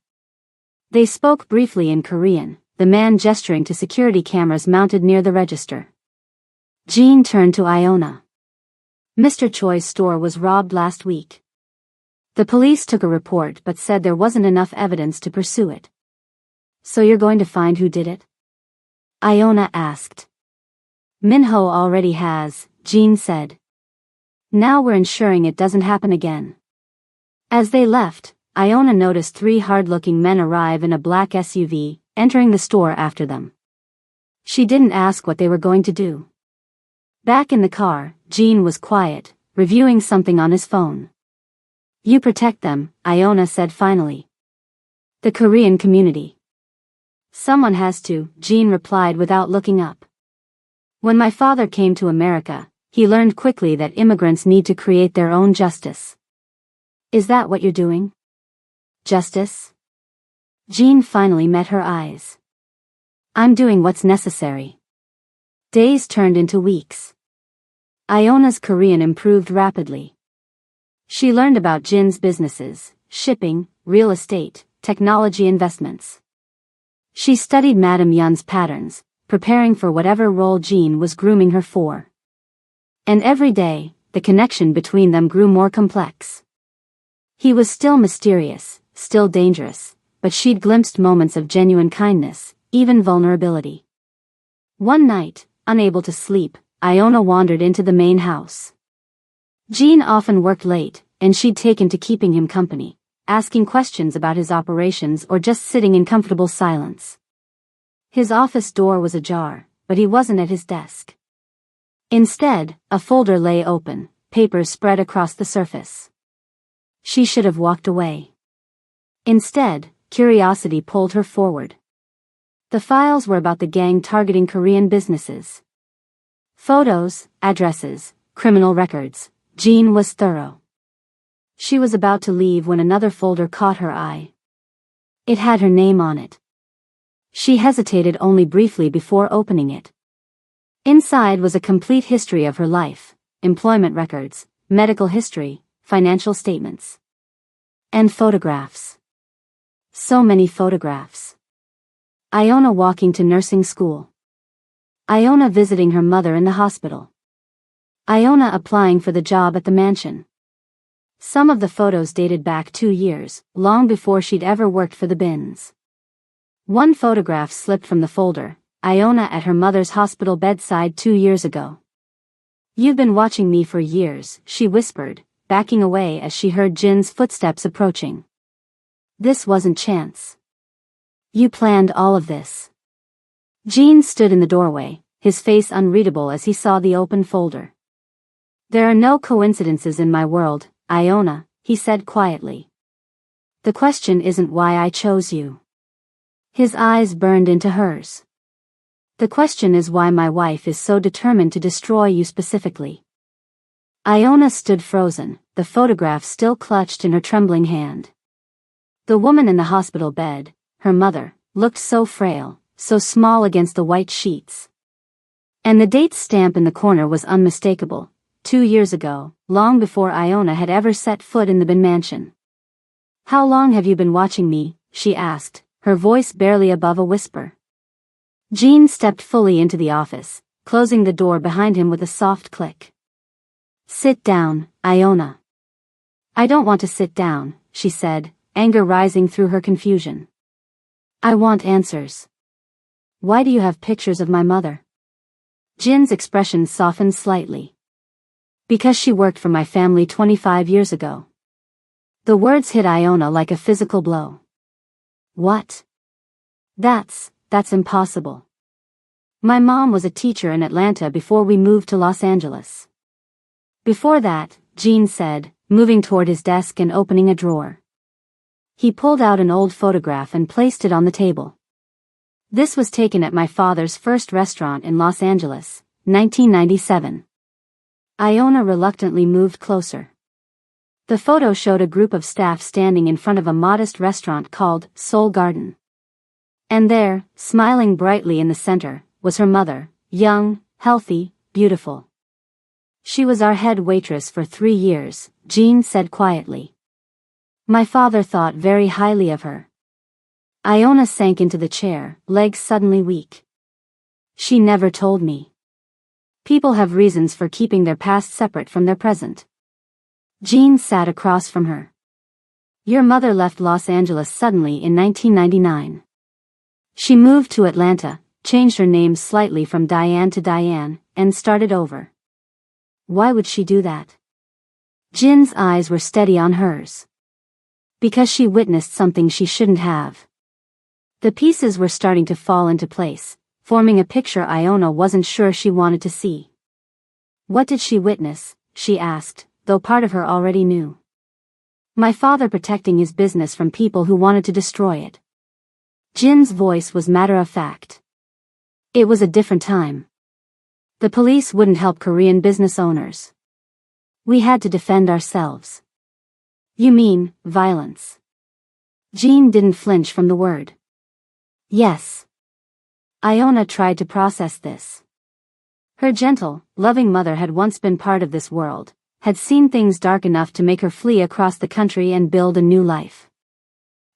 They spoke briefly in Korean, the man gesturing to security cameras mounted near the register. Jean turned to Iona. Mr. Choi's store was robbed last week. The police took a report but said there wasn't enough evidence to pursue it. So you're going to find who did it? Iona asked. Minho already has, Jean said. Now we're ensuring it doesn't happen again. As they left, Iona noticed 3 hard-looking men arrive in a black SUV, entering the store after them. She didn't ask what they were going to do. Back in the car, Jean was quiet, reviewing something on his phone. You protect them, Iona said finally. The Korean community. Someone has to, Jean replied without looking up. When my father came to America, he learned quickly that immigrants need to create their own justice. Is that what you're doing? Justice? Jean finally met her eyes. I'm doing what's necessary. Days turned into weeks. Iona's Korean improved rapidly. She learned about Jin's businesses, shipping, real estate, technology investments. She studied Madame Yun's patterns, preparing for whatever role Jean was grooming her for. And every day, the connection between them grew more complex. He was still mysterious, still dangerous, but she'd glimpsed moments of genuine kindness, even vulnerability. One night, unable to sleep, Iona wandered into the main house. Jean often worked late, and she'd taken to keeping him company, asking questions about his operations or just sitting in comfortable silence. His office door was ajar, but he wasn't at his desk. Instead, a folder lay open, papers spread across the surface. She should have walked away. Instead, curiosity pulled her forward. The files were about the gang targeting Korean businesses. Photos, addresses, criminal records. Jean was thorough. She was about to leave when another folder caught her eye. It had her name on it. She hesitated only briefly before opening it. Inside was a complete history of her life, employment records, medical history, financial statements. And photographs. So many photographs. Iona walking to nursing school. Iona visiting her mother in the hospital. Iona applying for the job at the mansion. Some of the photos dated back 2 years, long before she'd ever worked for the bins. One photograph slipped from the folder, Iona at her mother's hospital bedside 2 years ago. "You've been watching me for years," she whispered, backing away as she heard Jin's footsteps approaching. "This wasn't chance. You planned all of this." Jin stood in the doorway, his face unreadable as he saw the open folder. "There are no coincidences in my world, Iona," he said quietly. "The question isn't why I chose you." His eyes burned into hers. "The question is why my wife is so determined to destroy you specifically." Iona stood frozen, the photograph still clutched in her trembling hand. The woman in the hospital bed, her mother, looked so frail, so small against the white sheets. And the date stamp in the corner was unmistakable, 2 years ago, long before Iona had ever set foot in the Bin mansion. "How long have you been watching me?" she asked, her voice barely above a whisper. Jin stepped fully into the office, closing the door behind him with a soft click. "Sit down, Iona." "I don't want to sit down," she said, anger rising through her confusion. "I want answers. Why do you have pictures of my mother?" Jin's expression softened slightly. "Because she worked for my family 25 years ago." The words hit Iona like a physical blow. "What? That's impossible. My mom was a teacher in Atlanta before we moved to Los Angeles." "Before that," Jin said, moving toward his desk and opening a drawer. He pulled out an old photograph and placed it on the table. "This was taken at my father's first restaurant in Los Angeles, 1997. Iona reluctantly moved closer. The photo showed a group of staff standing in front of a modest restaurant called Soul Garden. And there, smiling brightly in the center, was her mother, young, healthy, beautiful. "She was our head waitress for 3 years, Jin said quietly. "My father thought very highly of her." Iona sank into the chair, legs suddenly weak. "She never told me." People have reasons for keeping their past separate from their present. Jin sat across from her. "Your mother left Los Angeles suddenly in 1999. She moved to Atlanta, changed her name slightly from Diane to Diane, and started over." "Why would she do that?" Jin's eyes were steady on hers. "Because she witnessed something she shouldn't have." The pieces were starting to fall into place, forming a picture Iona wasn't sure she wanted to see. "What did she witness?" she asked, though part of her already knew. "My father protecting his business from people who wanted to destroy it." Jin's voice was matter-of-fact. It was a different time. The police wouldn't help Korean business owners. We had to defend ourselves. "You mean, violence?" Jin didn't flinch from the word. "Yes." Iona tried to process this. Her gentle, loving mother had once been part of this world, had seen things dark enough to make her flee across the country and build a new life.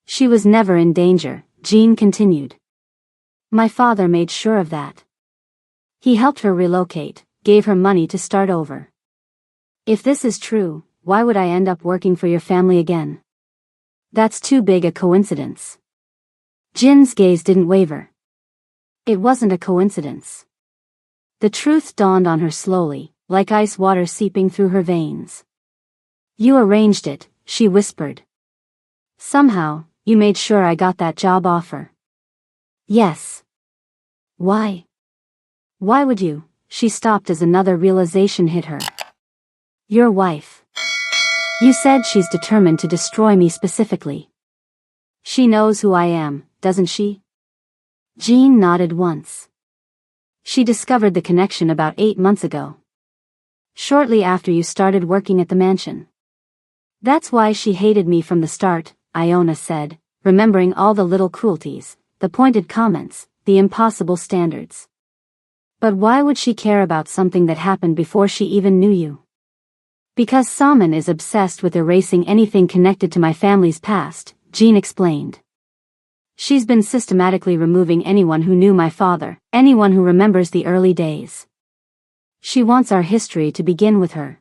"She was never in danger," Jin continued. "My father made sure of that. He helped her relocate, gave her money to start over. If this is true, why would I end up working for your family again? That's too big a coincidence." Jin's gaze didn't waver. It wasn't a coincidence. The truth dawned on her slowly, like ice water seeping through her veins. "You arranged it," she whispered. "Somehow, you made sure I got that job offer." "Yes." "Why?" "Why would you?" She stopped as another realization hit her. "Your wife. You said she's determined to destroy me specifically. She knows who I am, doesn't she?" Jin nodded once. "She discovered the connection about 8 months ago. Shortly after you started working at the mansion. That's why she hated me from the start," Iona said, remembering all the little cruelties, the pointed comments, the impossible standards. "But why would she care about something that happened before she even knew you?" "Because Salman is obsessed with erasing anything connected to my family's past," Jin explained. "She's been systematically removing anyone who knew my father, anyone who remembers the early days. She wants our history to begin with her."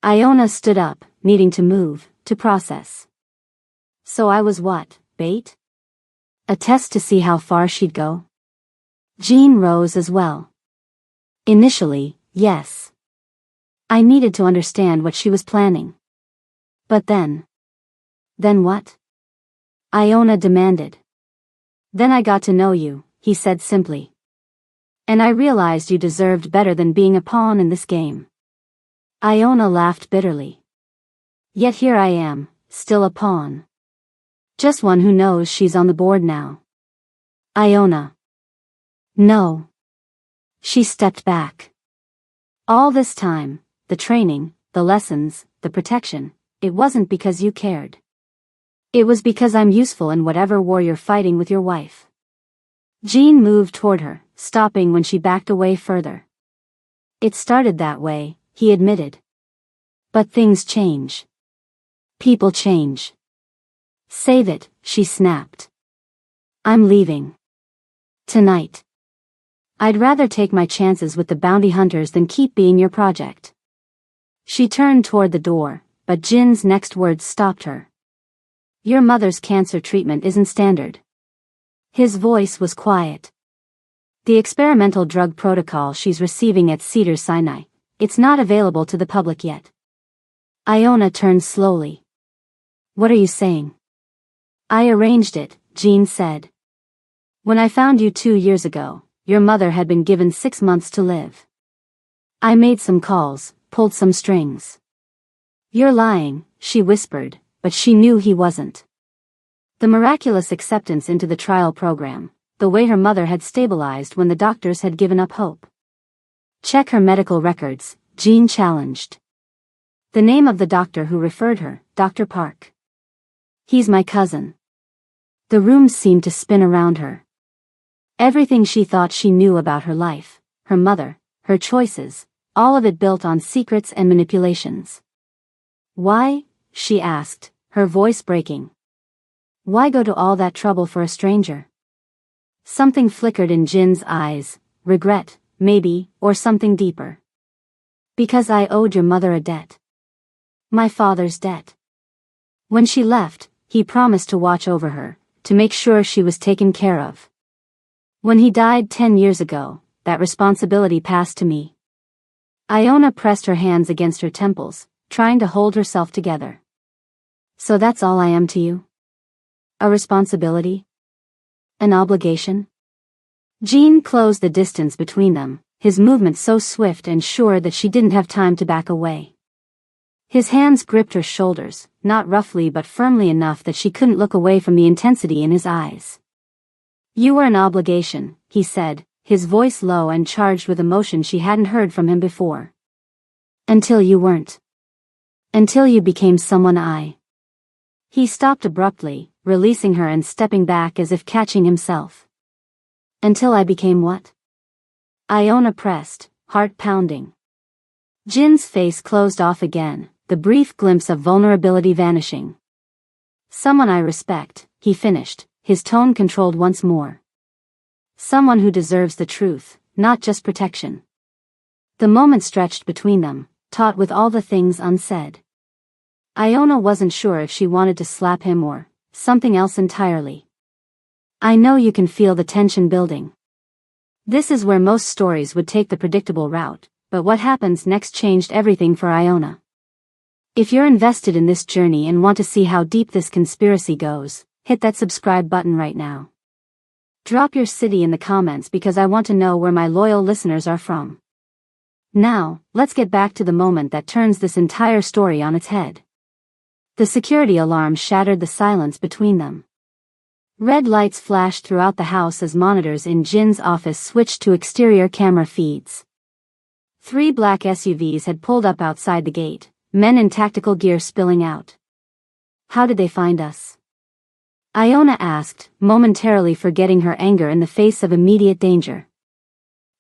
Iona stood up, needing to move, to process. So I was what, bait? A test to see how far she'd go? Jean rose as well. Initially, yes. I needed to understand what she was planning. But then? Then what? Iona demanded. Then I got to know you, he said simply. And I realized you deserved better than being a pawn in this game. Iona laughed bitterly. Yet here I am, still a pawn. Just one who knows she's on the board now. Iona. No. She stepped back. All this time, the training, the lessons, the protection, it wasn't because you cared. It was because I'm useful in whatever war you're fighting with your wife. Jean moved toward her, stopping when she backed away further. It started that way, he admitted. But things change. People change. Save it, she snapped. I'm leaving. Tonight. I'd rather take my chances with the bounty hunters than keep being your project. She turned toward the door, but Jin's next words stopped her. Your mother's cancer treatment isn't standard. His voice was quiet. The experimental drug protocol she's receiving at Cedars-Sinai, it's not available to the public yet. Iona turned slowly. What are you saying? I arranged it, Jean said. When I found you 2 years ago, your mother had been given 6 months to live. I made some calls, pulled some strings. You're lying, she whispered, but she knew he wasn't. The miraculous acceptance into the trial program, the way her mother had stabilized when the doctors had given up hope. Check her medical records, Jean challenged. The name of the doctor who referred her, Dr. Park. He's my cousin. The room seemed to spin around her. Everything she thought she knew about her life, her mother, her choices, all of it built on secrets and manipulations. Why? She asked, her voice breaking. Why go to all that trouble for a stranger? Something flickered in Jin's eyes, regret, maybe, or something deeper. Because I owed your mother a debt. My father's debt. When she left, he promised to watch over her, to make sure she was taken care of. When he died 10 years ago, that responsibility passed to me. Iona pressed her hands against her temples, trying to hold herself together. So that's all I am to you? A responsibility? An obligation? Jean closed the distance between them, his movement so swift and sure that she didn't have time to back away. His hands gripped her shoulders, not roughly but firmly enough that she couldn't look away from the intensity in his eyes. You were an obligation, he said, his voice low and charged with emotion she hadn't heard from him before. Until you weren't. Until you became someone I. He stopped abruptly, releasing her and stepping back as if catching himself. Until I became what? Iona pressed, heart pounding. Jin's face closed off again, the brief glimpse of vulnerability vanishing. Someone I respect, he finished, his tone controlled once more. Someone who deserves the truth, not just protection. The moment stretched between them, taut with all the things unsaid. Iona wasn't sure if she wanted to slap him or something else entirely. I know you can feel the tension building. This is where most stories would take the predictable route, but what happens next changed everything for Iona. If you're invested in this journey and want to see how deep this conspiracy goes, hit that subscribe button right now. Drop your city in the comments because I want to know where my loyal listeners are from. Now, let's get back to the moment that turns this entire story on its head. The security alarm shattered the silence between them. Red lights flashed throughout the house as monitors in Jin's office switched to exterior camera feeds. 3 black SUVs had pulled up outside the gate, men in tactical gear spilling out. How did they find us? Iona asked, momentarily forgetting her anger in the face of immediate danger.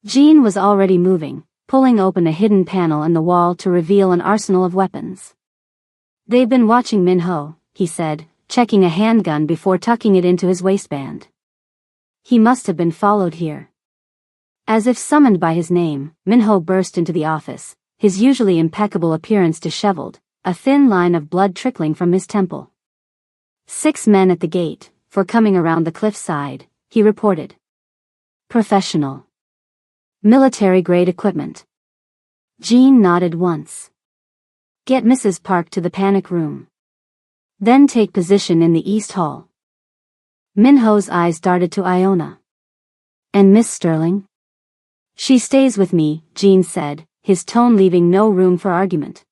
Jean was already moving, pulling open a hidden panel in the wall to reveal an arsenal of weapons. They've been watching Minho, he said, checking a handgun before tucking it into his waistband. He must have been followed here. As if summoned by his name, Minho burst into the office, his usually impeccable appearance disheveled, a thin line of blood trickling from his temple. 6 men at the gate, for coming around the cliffside, he reported. Professional. Military-grade equipment. Jean nodded once. Get Mrs. Park to the panic room. Then take position in the East Hall. Minho's eyes darted to Iona. And Miss Sterling? She stays with me, Jean said, his tone leaving no room for argument.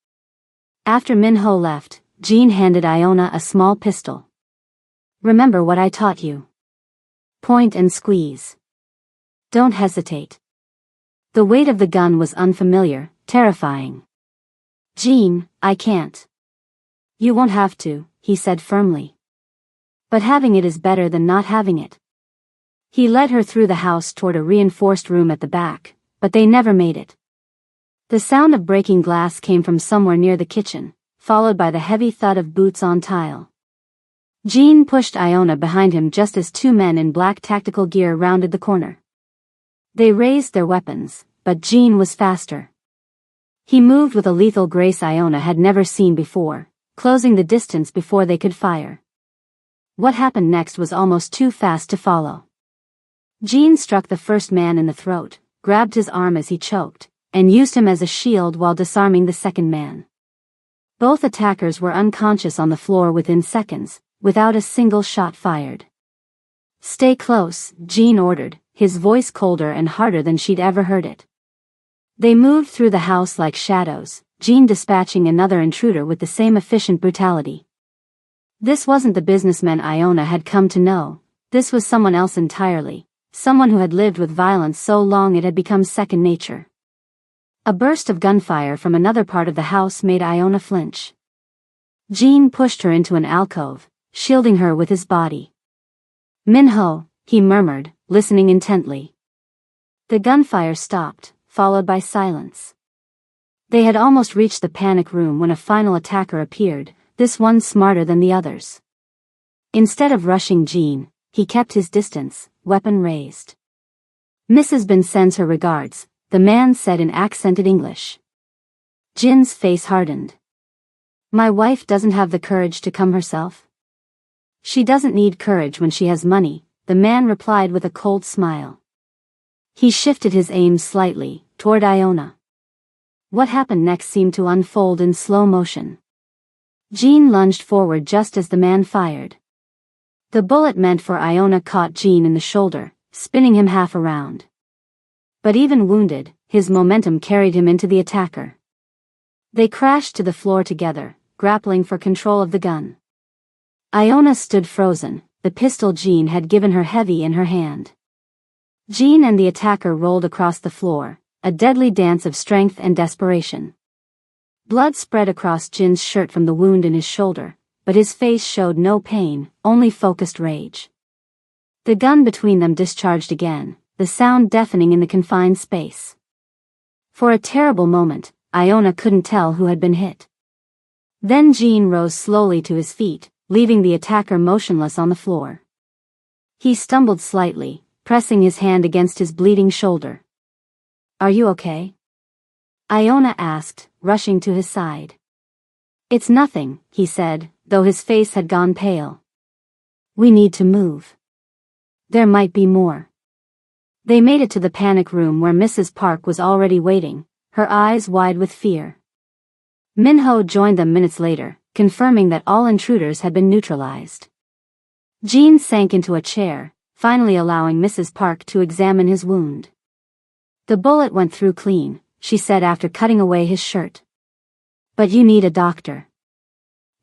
After Minho left, Jean handed Iona a small pistol. Remember what I taught you. Point and squeeze. Don't hesitate. The weight of the gun was unfamiliar, terrifying. Jean, I can't. You won't have to, he said firmly. But having it is better than not having it. He led her through the house toward a reinforced room at the back, but they never made it. The sound of breaking glass came from somewhere near the kitchen, followed by the heavy thud of boots on tile. Jean pushed Iona behind him just as 2 men in black tactical gear rounded the corner. They raised their weapons, but Jean was faster. He moved with a lethal grace Iona had never seen before, closing the distance before they could fire. What happened next was almost too fast to follow. Jean struck the first man in the throat, grabbed his arm as he choked, and used him as a shield while disarming the second man. Both attackers were unconscious on the floor within seconds, without a single shot fired. Stay close, Jean ordered, his voice colder and harder than she'd ever heard it. They moved through the house like shadows, Jean dispatching another intruder with the same efficient brutality. This wasn't the businessman Iona had come to know, this was someone else entirely, someone who had lived with violence so long it had become second nature. A burst of gunfire from another part of the house made Iona flinch. Jean pushed her into an alcove, shielding her with his body. Minho, he murmured, listening intently. The gunfire stopped, followed by silence. They had almost reached the panic room when a final attacker appeared, this one smarter than the others. Instead of rushing Jean, he kept his distance, weapon raised. Mrs. Ben sends her regards, the man said in accented English. Jin's face hardened. My wife doesn't have the courage to come herself? She doesn't need courage when she has money, the man replied with a cold smile. He shifted his aim slightly, toward Iona. What happened next seemed to unfold in slow motion. Jean lunged forward just as the man fired. The bullet meant for Iona caught Jean in the shoulder, spinning him half around. But even wounded, his momentum carried him into the attacker. They crashed to the floor together, grappling for control of the gun. Iona stood frozen, the pistol Jean had given her heavy in her hand. Jean and the attacker rolled across the floor, a deadly dance of strength and desperation. Blood spread across Jin's shirt from the wound in his shoulder, but his face showed no pain, only focused rage. The gun between them discharged again, the sound deafening in the confined space. For a terrible moment, Iona couldn't tell who had been hit. Then Jean rose slowly to his feet, leaving the attacker motionless on the floor. He stumbled slightly, pressing his hand against his bleeding shoulder. Are you okay? Iona asked, rushing to his side. It's nothing, he said, though his face had gone pale. We need to move. There might be more. They made it to the panic room where Mrs. Park was already waiting, her eyes wide with fear. Minho joined them minutes later, confirming that all intruders had been neutralized. Jean sank into a chair, finally allowing Mrs. Park to examine his wound. The bullet went through clean, she said after cutting away his shirt. But you need a doctor.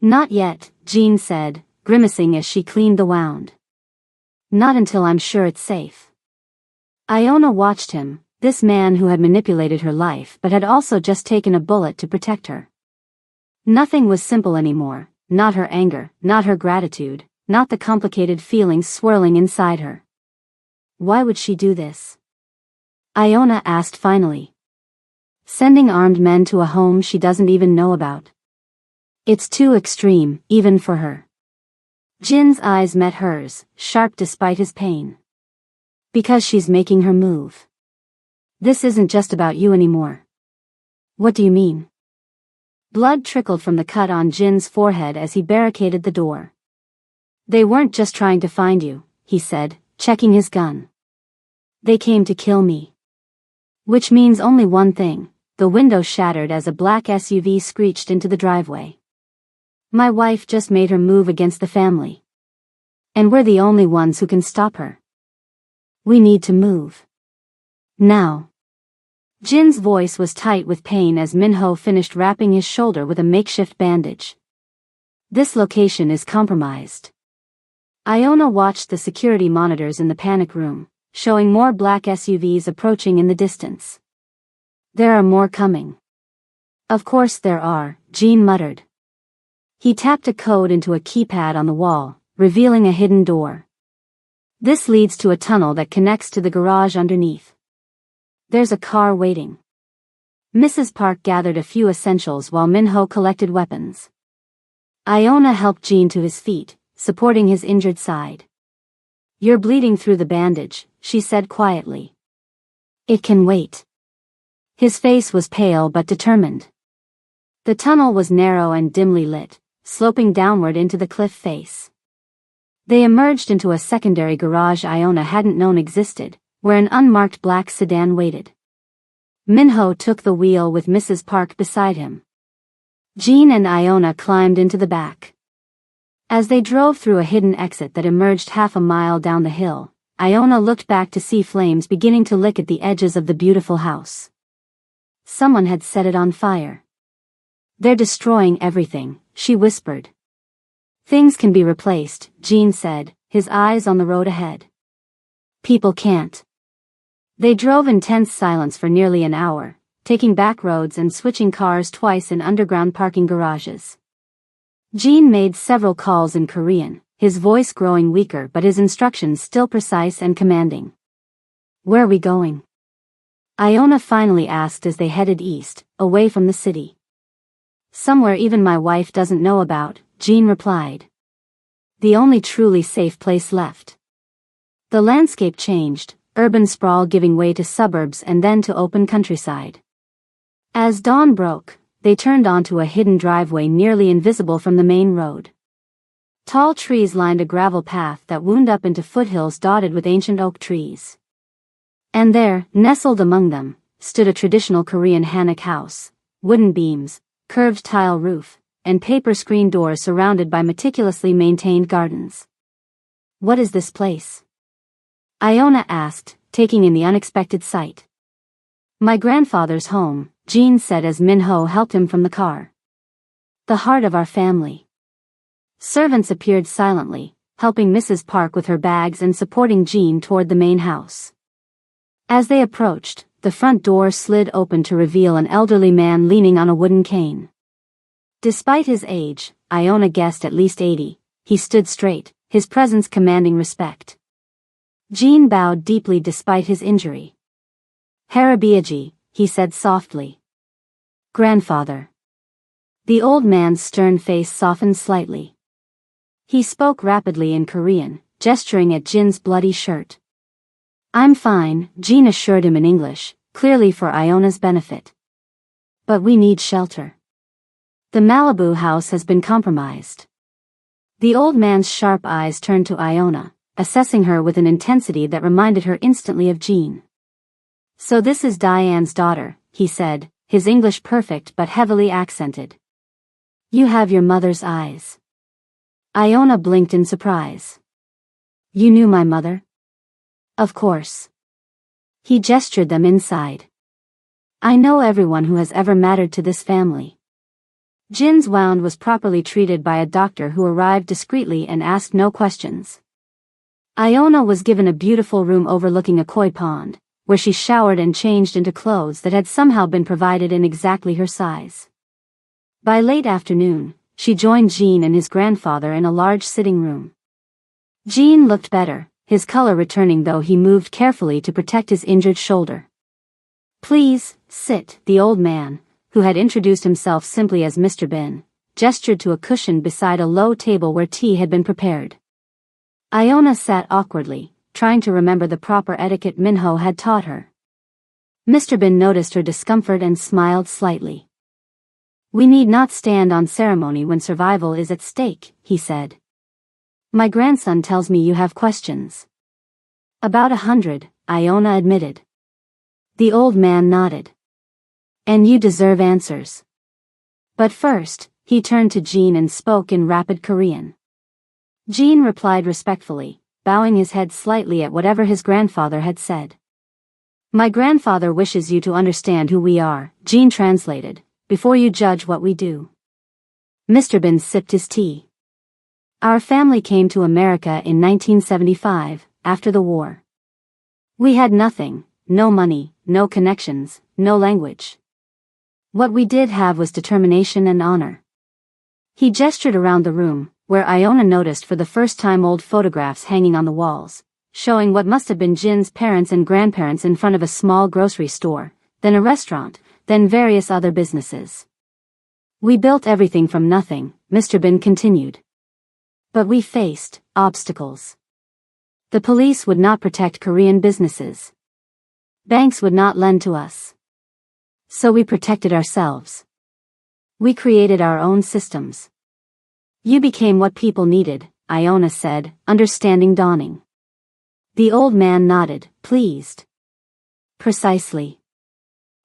Not yet, Jean said, grimacing as she cleaned the wound. Not until I'm sure it's safe. Iona watched him, this man who had manipulated her life but had also just taken a bullet to protect her. Nothing was simple anymore, not her anger, not her gratitude, not the complicated feelings swirling inside her. Why would she do this? Iona asked finally. Sending armed men to a home she doesn't even know about. It's too extreme, even for her. Jin's eyes met hers, sharp despite his pain. Because she's making her move. This isn't just about you anymore. What do you mean? Blood trickled from the cut on Jin's forehead as he barricaded the door. They weren't just trying to find you, he said, checking his gun. They came to kill me. Which means only one thing. The window shattered as a black SUV screeched into the driveway. My wife just made her move against the family. And we're the only ones who can stop her. We need to move. Now. Jin's voice was tight with pain as Minho finished wrapping his shoulder with a makeshift bandage. This location is compromised. Iona watched the security monitors in the panic room, showing more black SUVs approaching in the distance. There are more coming. Of course there are, Jin muttered. He tapped a code into a keypad on the wall, revealing a hidden door. This leads to a tunnel that connects to the garage underneath. There's a car waiting. Mrs. Park gathered a few essentials while Minho collected weapons. Iona helped Jin to his feet, supporting his injured side. You're bleeding through the bandage, she said quietly. It can wait. His face was pale but determined. The tunnel was narrow and dimly lit, sloping downward into the cliff face. They emerged into a secondary garage Iona hadn't known existed, where an unmarked black sedan waited. Minho took the wheel with Mrs. Park beside him. Jin and Iona climbed into the back. As they drove through a hidden exit that emerged half a mile down the hill, Iona looked back to see flames beginning to lick at the edges of the beautiful house. Someone had set it on fire. They're destroying everything, she whispered. Things can be replaced, Jin said, his eyes on the road ahead. People can't. They drove in tense silence for nearly an hour, taking back roads and switching cars twice in underground parking garages. Jin made several calls in Korean, his voice growing weaker but his instructions still precise and commanding. Where are we going? Iona finally asked as they headed east, away from the city. Somewhere even my wife doesn't know about, Jin replied. The only truly safe place left. The landscape changed, urban sprawl giving way to suburbs and then to open countryside. As dawn broke, they turned onto a hidden driveway nearly invisible from the main road. Tall trees lined a gravel path that wound up into foothills dotted with ancient oak trees. And there, nestled among them, stood a traditional Korean hanok house, wooden beams, curved tile roof, and paper screen doors surrounded by meticulously maintained gardens. What is this place? Iona asked, taking in the unexpected sight. My grandfather's home, Jin said as Minho helped him from the car. The heart of our family. Servants appeared silently, helping Mrs. Park with her bags and supporting Jin toward the main house. As they approached, the front door slid open to reveal an elderly man leaning on a wooden cane. Despite his age, Iona guessed at least 80, he stood straight, his presence commanding respect. Jin bowed deeply despite his injury. Harabiaji, he said softly. Grandfather. The old man's stern face softened slightly. He spoke rapidly in Korean, gesturing at Jin's bloody shirt. I'm fine, Jin assured him in English, clearly for Iona's benefit. But we need shelter. The Malibu house has been compromised. The old man's sharp eyes turned to Iona, assessing her with an intensity that reminded her instantly of Jin. So this is Diane's daughter, he said, his English perfect but heavily accented. You have your mother's eyes. Iona blinked in surprise. You knew my mother? Of course. He gestured them inside. I know everyone who has ever mattered to this family. Jin's wound was properly treated by a doctor who arrived discreetly and asked no questions. Iona was given a beautiful room overlooking a koi pond, where she showered and changed into clothes that had somehow been provided in exactly her size. By late afternoon, she joined Jin and his grandfather in a large sitting room. Jin looked better, his color returning though he moved carefully to protect his injured shoulder. Please, sit, the old man, who had introduced himself simply as Mr. Bin, gestured to a cushion beside a low table where tea had been prepared. Iona sat awkwardly, trying to remember the proper etiquette Minho had taught her. Mr. Bin noticed her discomfort and smiled slightly. We need not stand on ceremony when survival is at stake, he said. My grandson tells me you have questions. About 100, Iona admitted. The old man nodded. And you deserve answers. But first, he turned to Jean and spoke in rapid Korean. Jean replied respectfully, bowing his head slightly at whatever his grandfather had said. My grandfather wishes you to understand who we are, Jean translated, before you judge what we do. Mr. Bin sipped his tea. Our family came to America in 1975, after the war. We had nothing, no money, no connections, no language. What we did have was determination and honor. He gestured around the room, where Iona noticed for the first time old photographs hanging on the walls, showing what must have been Jin's parents and grandparents in front of a small grocery store, then a restaurant, then various other businesses. We built everything from nothing, Mr. Bin continued. But we faced obstacles. The police would not protect Korean businesses. Banks would not lend to us. So we protected ourselves. We created our own systems. You became what people needed, Iona said, understanding dawning. The old man nodded, pleased. Precisely.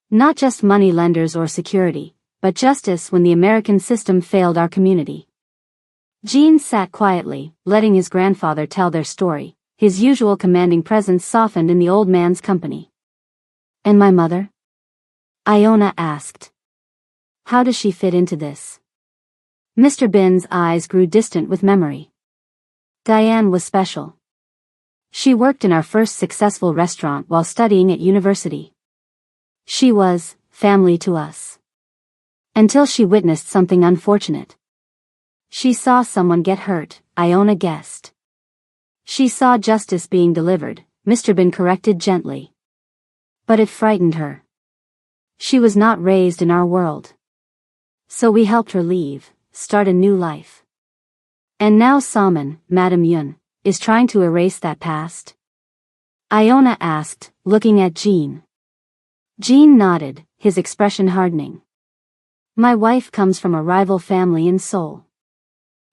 Not just money lenders or security, but justice when the American system failed our community. Jean sat quietly, letting his grandfather tell their story. His usual commanding presence softened in the old man's company. And my mother? Iona asked. How does she fit into this? Mr. Bin's eyes grew distant with memory. Diane was special. She worked in our first successful restaurant while studying at university. She was family to us. Until she witnessed something unfortunate. She saw someone get hurt, Iona guessed. She saw justice being delivered, Mr. Bin corrected gently. But it frightened her. She was not raised in our world. So we helped her leave, start a new life. And now Salmon, Madam Yun, is trying to erase that past? Iona asked, looking at Jean. Jean nodded, his expression hardening. My wife comes from a rival family in Seoul.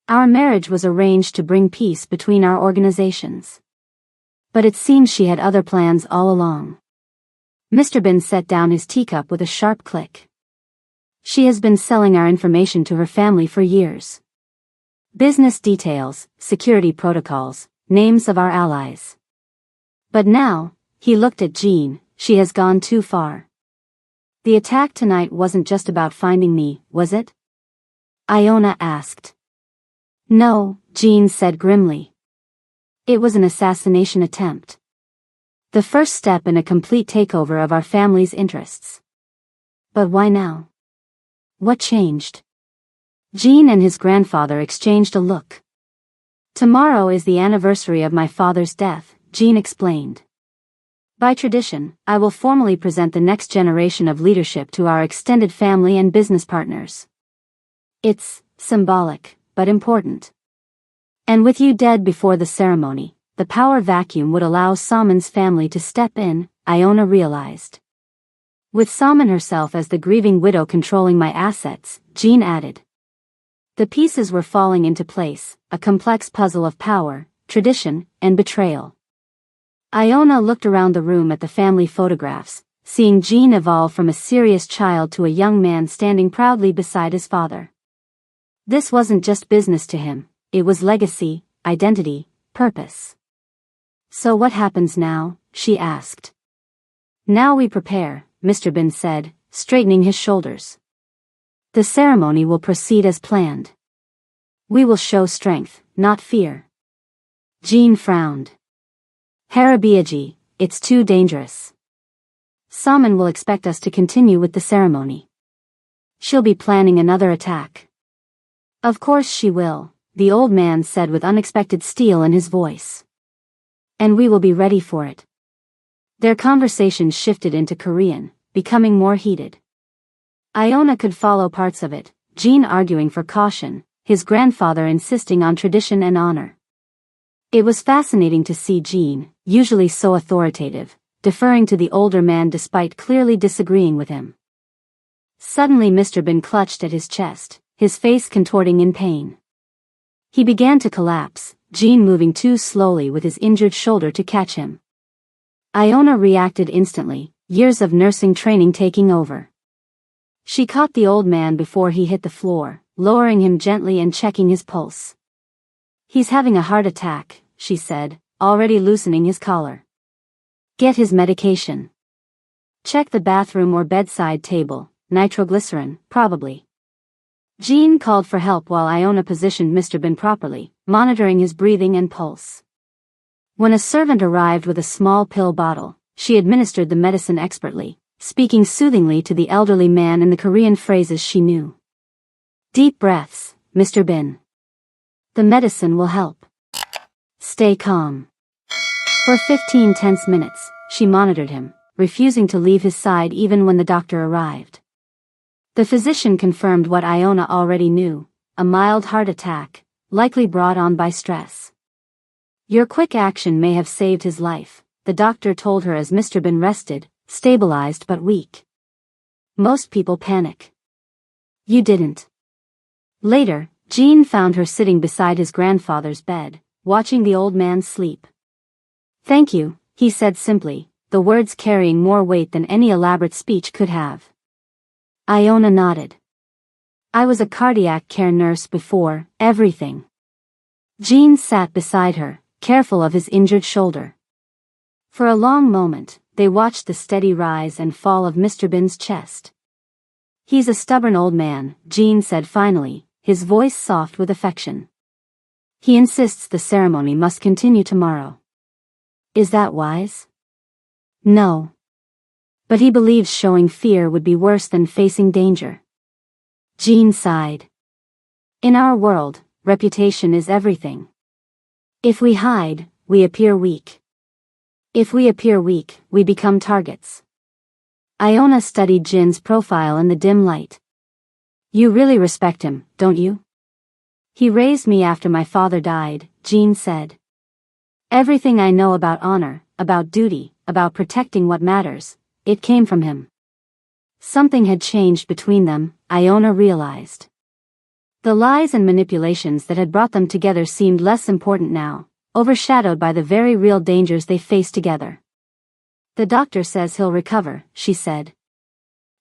Our marriage was arranged to bring peace between our organizations. But it seems she had other plans all along. Mr. Bin set down his teacup with a sharp click. She has been selling our information to her family for years. Business details, security protocols, names of our allies. But now, he looked at Jean, she has gone too far. The attack tonight wasn't just about finding me, was it? Iona asked. No, Jean said grimly. It was an assassination attempt. The first step in a complete takeover of our family's interests. But why now? What changed? Jean and his grandfather exchanged a look. Tomorrow is the anniversary of my father's death, Jean explained. By tradition, I will formally present the next generation of leadership to our extended family and business partners. It's symbolic, but important. And with you dead before the ceremony, the power vacuum would allow Salmon's family to step in, Iona realized. With Salmon herself as the grieving widow controlling my assets, Jean added. The pieces were falling into place, a complex puzzle of power, tradition, and betrayal. Iona looked around the room at the family photographs, seeing Jean evolve from a serious child to a young man standing proudly beside his father. This wasn't just business to him, it was legacy, identity, purpose. So what happens now? She asked. Now we prepare, Mr. Bin said, straightening his shoulders. The ceremony will proceed as planned. We will show strength, not fear. Jean frowned. Harabiaji, it's too dangerous. Salmon will expect us to continue with the ceremony. She'll be planning another attack. Of course she will, the old man said with unexpected steel in his voice. And we will be ready for it. Their conversation shifted into Korean, becoming more heated. Iona could follow parts of it, Jean arguing for caution, his grandfather insisting on tradition and honor. It was fascinating to see Jean, usually so authoritative, deferring to the older man despite clearly disagreeing with him. Suddenly Mr. Bin clutched at his chest, his face contorting in pain. He began to collapse, Jean moving too slowly with his injured shoulder to catch him. Iona reacted instantly, years of nursing training taking over. She caught the old man before he hit the floor, lowering him gently and checking his pulse. "He's having a heart attack," she said, already loosening his collar. "Get his medication. Check the bathroom or bedside table, nitroglycerin, probably." Jean called for help while Iona positioned Mr. Bin properly, monitoring his breathing and pulse. When a servant arrived with a small pill bottle, she administered the medicine expertly, speaking soothingly to the elderly man in the Korean phrases she knew. "Deep breaths, Mr. Bin. The medicine will help. Stay calm." For 15 tense minutes, she monitored him, refusing to leave his side even when the doctor arrived. The physician confirmed what Iona already knew, a mild heart attack, likely brought on by stress. "Your quick action may have saved his life," the doctor told her as Mr. Bin rested, stabilized but weak. "Most people panic. You didn't." Later, Jean found her sitting beside his grandfather's bed, watching the old man sleep. "Thank you," he said simply, the words carrying more weight than any elaborate speech could have. Iona nodded. "I was a cardiac care nurse before everything." Jean sat beside her, careful of his injured shoulder. For a long moment, they watched the steady rise and fall of Mr. Bin's chest. "He's a stubborn old man," Jean said finally, his voice soft with affection. "He insists the ceremony must continue tomorrow." "Is that wise?" "No. But he believes showing fear would be worse than facing danger." Jean sighed. "In our world, reputation is everything. If we hide, we appear weak. If we appear weak, we become targets." Iona studied Jin's profile in the dim light. "You really respect him, don't you?" "He raised me after my father died," Jean said. "Everything I know about honor, about duty, about protecting what matters, it came from him." Something had changed between them, Iona realized. The lies and manipulations that had brought them together seemed less important now, overshadowed by the very real dangers they faced together. "The doctor says he'll recover," she said.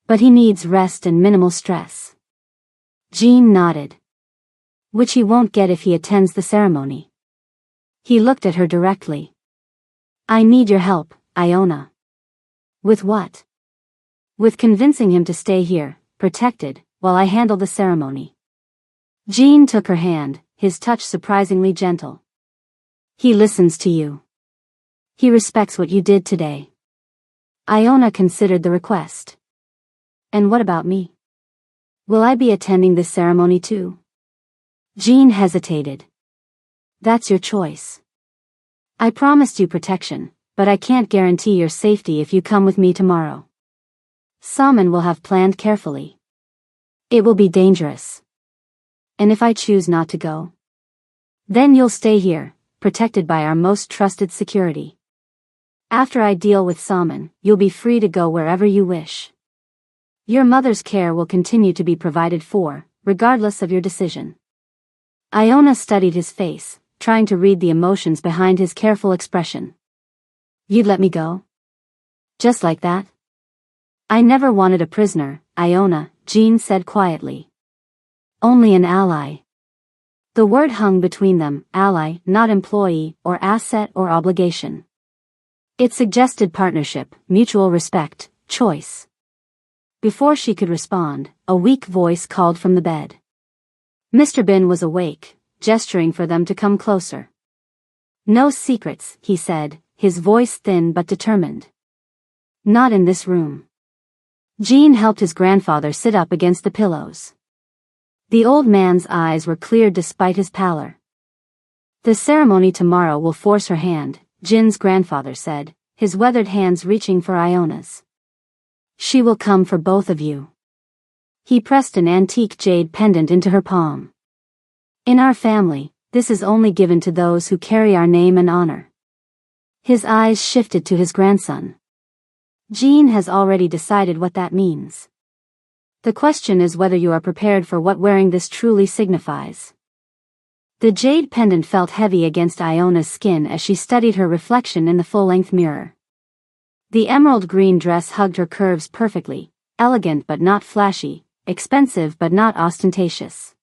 "But he needs rest and minimal stress." Jean nodded. "Which he won't get if he attends the ceremony." He looked at her directly. "I need your help, Iona." "With what?" "With convincing him to stay here, protected, while I handle the ceremony." Jean took her hand, his touch surprisingly gentle. "He listens to you. He respects what you did today." Iona considered the request. "And what about me? Will I be attending this ceremony too?" Jean hesitated. "That's your choice. I promised you protection, but I can't guarantee your safety if you come with me tomorrow. Salmon will have planned carefully. It will be dangerous. And if I choose not to go? Then you'll stay here, protected by our most trusted security. After I deal with Salmon, you'll be free to go wherever you wish. Your mother's care will continue to be provided for, regardless of your decision." Iona studied his face, trying to read the emotions behind his careful expression. "You'd let me go? Just like that?" "I never wanted a prisoner, Iona," Jean said quietly. "Only an ally." The word hung between them, ally, not employee, or asset or obligation. It suggested partnership, mutual respect, choice. Before she could respond, a weak voice called from the bed. Mr. Bin was awake, gesturing for them to come closer. "No secrets," he said, his voice thin but determined. "Not in this room." Jean helped his grandfather sit up against the pillows. The old man's eyes were clear despite his pallor. "The ceremony tomorrow will force her hand," Jin's grandfather said, his weathered hands reaching for Iona's. "She will come for both of you." He pressed an antique jade pendant into her palm. "In our family, this is only given to those who carry our name and honor." His eyes shifted to his grandson. Jean has already decided what that means. The question is whether you are prepared for what wearing this truly signifies. The jade pendant felt heavy against Iona's skin as she studied her reflection in the full-length mirror. The emerald green dress hugged her curves perfectly, elegant but not flashy, expensive but not ostentatious.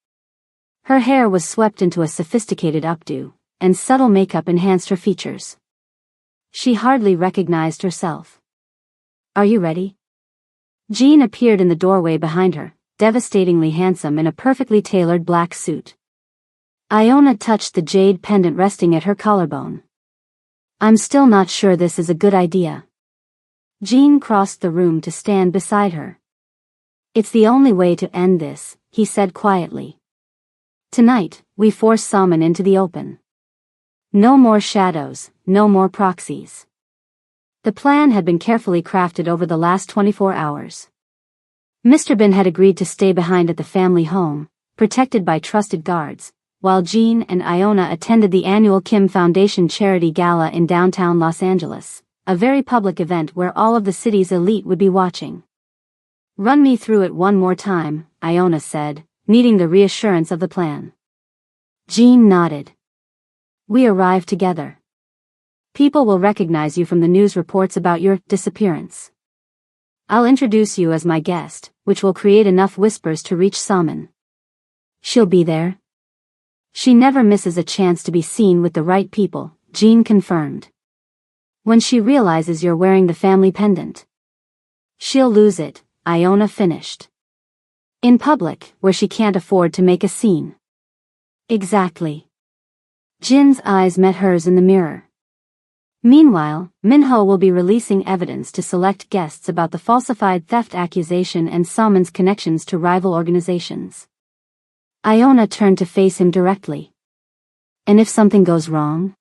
Her hair was swept into a sophisticated updo, and subtle makeup enhanced her features. She hardly recognized herself. "Are you ready?" Jean appeared in the doorway behind her, devastatingly handsome in a perfectly tailored black suit. Iona touched the jade pendant resting at her collarbone. "I'm still not sure this is a good idea." Jean crossed the room to stand beside her. "It's the only way to end this," he said quietly. "Tonight, we force Salmon into the open. No more shadows, no more proxies." The plan had been carefully crafted over the last 24 hours. Mr. Bin had agreed to stay behind at the family home, protected by trusted guards, while Jean and Iona attended the annual Kim Foundation Charity Gala in downtown Los Angeles, a very public event where all of the city's elite would be watching. "Run me through it one more time," Iona said, needing the reassurance of the plan. Jean nodded. "We arrived together. People will recognize you from the news reports about your disappearance. I'll introduce you as my guest, which will create enough whispers to reach Salmon. She'll be there. She never misses a chance to be seen with the right people," Jean confirmed. "When she realizes you're wearing the family pendant, she'll lose it," Iona finished. "In public, where she can't afford to make a scene." "Exactly." Jin's eyes met hers in the mirror. Meanwhile, Minho will be releasing evidence to select guests about the falsified theft accusation and Salmon's connections to rival organizations. Iona turned to face him directly. "And if something goes wrong?"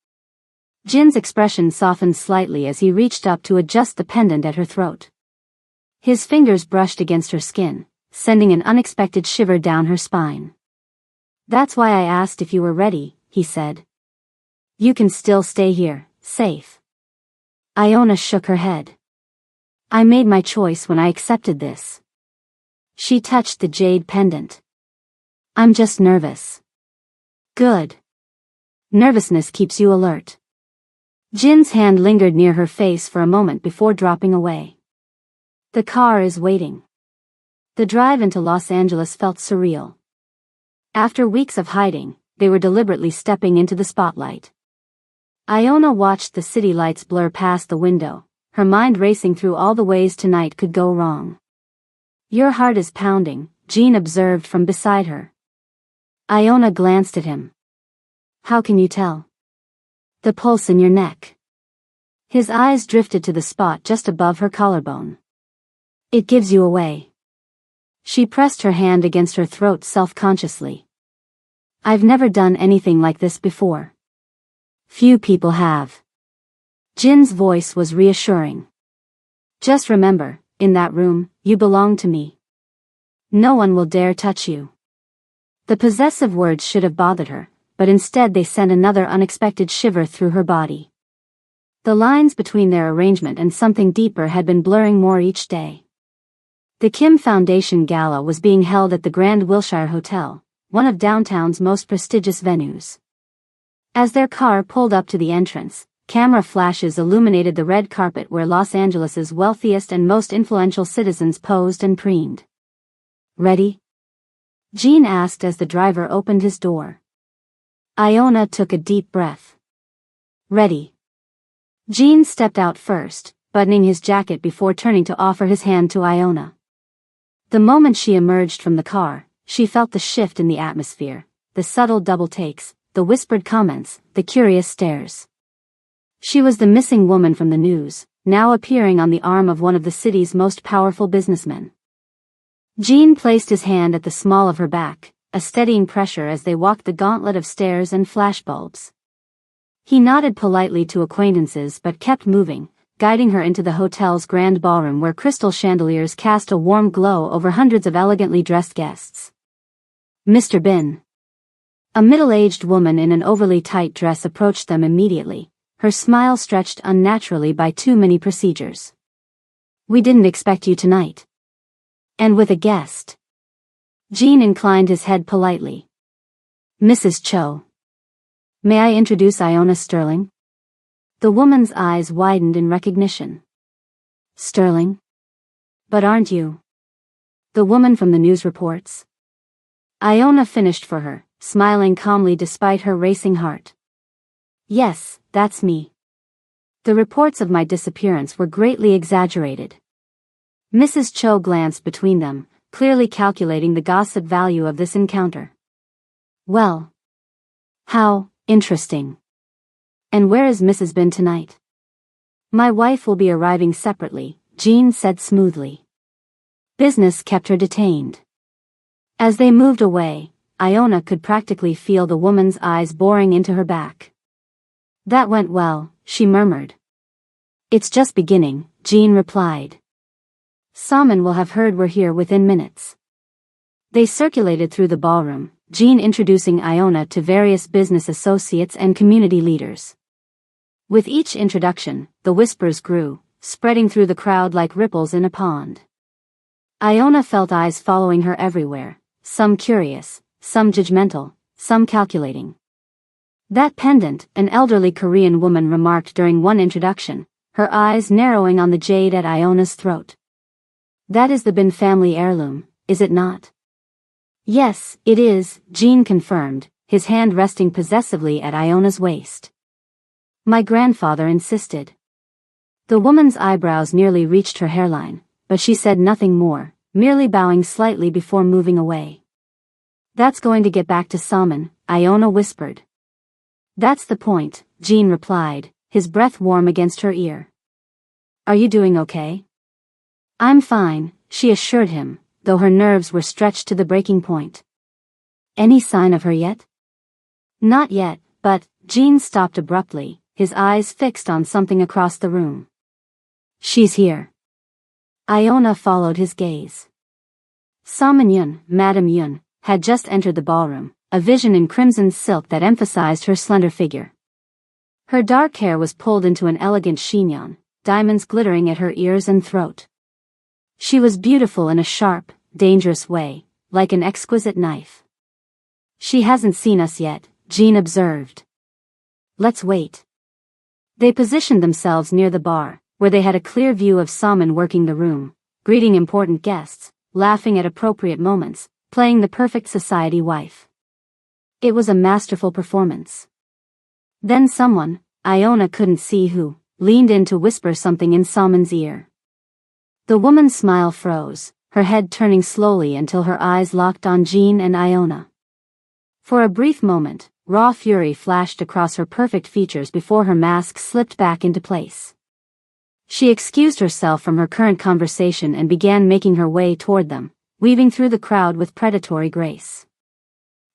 Jin's expression softened slightly as he reached up to adjust the pendant at her throat. His fingers brushed against her skin, sending an unexpected shiver down her spine. "That's why I asked if you were ready," he said. "You can still stay here, safe." Iona shook her head. "I made my choice when I accepted this." She touched the jade pendant. "I'm just nervous." "Good. Nervousness keeps you alert." Jin's hand lingered near her face for a moment before dropping away. "The car is waiting." The drive into Los Angeles felt surreal. After weeks of hiding, they were deliberately stepping into the spotlight. Iona watched the city lights blur past the window, her mind racing through all the ways tonight could go wrong. "Your heart is pounding," Jean observed from beside her. Iona glanced at him. "How can you tell?" "The pulse in your neck." His eyes drifted to the spot just above her collarbone. "It gives you away." She pressed her hand against her throat self-consciously. "I've never done anything like this before." "Few people have." Jin's voice was reassuring. "Just remember, in that room, you belong to me. No one will dare touch you." The possessive words should have bothered her, but instead they sent another unexpected shiver through her body. The lines between their arrangement and something deeper had been blurring more each day. The Kim Foundation Gala was being held at the Grand Wilshire Hotel, one of downtown's most prestigious venues. As their car pulled up to the entrance, camera flashes illuminated the red carpet where Los Angeles's wealthiest and most influential citizens posed and preened. "Ready?" Jean asked as the driver opened his door. Iona took a deep breath. "Ready." Jean stepped out first, buttoning his jacket before turning to offer his hand to Iona. The moment she emerged from the car, she felt the shift in the atmosphere, the subtle double takes, the whispered comments, the curious stares. She was the missing woman from the news, now appearing on the arm of one of the city's most powerful businessmen. Jean placed his hand at the small of her back, a steadying pressure as they walked the gauntlet of stairs and flashbulbs. He nodded politely to acquaintances but kept moving, guiding her into the hotel's grand ballroom where crystal chandeliers cast a warm glow over hundreds of elegantly dressed guests. "Mr. Bin." A middle-aged woman in an overly tight dress approached them immediately, her smile stretched unnaturally by too many procedures. "We didn't expect you tonight." And with a guest. Jean inclined his head politely. Mrs. Cho. May I introduce Iona Sterling? The woman's eyes widened in recognition. Sterling? But aren't you? The woman from the news reports. Iona finished for her, smiling calmly despite her racing heart. Yes, that's me. The reports of my disappearance were greatly exaggerated. Mrs. Cho glanced between them, clearly calculating the gossip value of this encounter. Well. How interesting. And where is Mrs. Bin tonight? My wife will be arriving separately, Jean said smoothly. Business kept her detained. As they moved away, Iona could practically feel the woman's eyes boring into her back. That went well, she murmured. It's just beginning, Jean replied. Salmon will have heard we're here within minutes. They circulated through the ballroom, Jean introducing Iona to various business associates and community leaders. With each introduction, the whispers grew, spreading through the crowd like ripples in a pond. Iona felt eyes following her everywhere, some curious, some judgmental, some calculating. That pendant, an elderly Korean woman remarked during one introduction, her eyes narrowing on the jade at Iona's throat. That is the Bin family heirloom, is it not? Yes, it is, Jean confirmed, his hand resting possessively at Iona's waist. My grandfather insisted. The woman's eyebrows nearly reached her hairline, but she said nothing more, merely bowing slightly before moving away. That's going to get back to Salmon, Iona whispered. That's the point, Jean replied, his breath warm against her ear. Are you doing okay? I'm fine, she assured him, though her nerves were stretched to the breaking point. Any sign of her yet? Not yet, but, Jean stopped abruptly, his eyes fixed on something across the room. She's here. Iona followed his gaze. Salmon Yun, Madame Yun, had just entered the ballroom, a vision in crimson silk that emphasized her slender figure. Her dark hair was pulled into an elegant chignon, diamonds glittering at her ears and throat. She was beautiful in a sharp, dangerous way, like an exquisite knife. She hasn't seen us yet, Jean observed. Let's wait. They positioned themselves near the bar, where they had a clear view of Salmon working the room, greeting important guests, laughing at appropriate moments, playing the perfect society wife. It was a masterful performance. Then someone, Iona couldn't see who, leaned in to whisper something in Salmon's ear. The woman's smile froze, her head turning slowly until her eyes locked on Jean and Iona. For a brief moment, raw fury flashed across her perfect features before her mask slipped back into place. She excused herself from her current conversation and began making her way toward them, weaving through the crowd with predatory grace.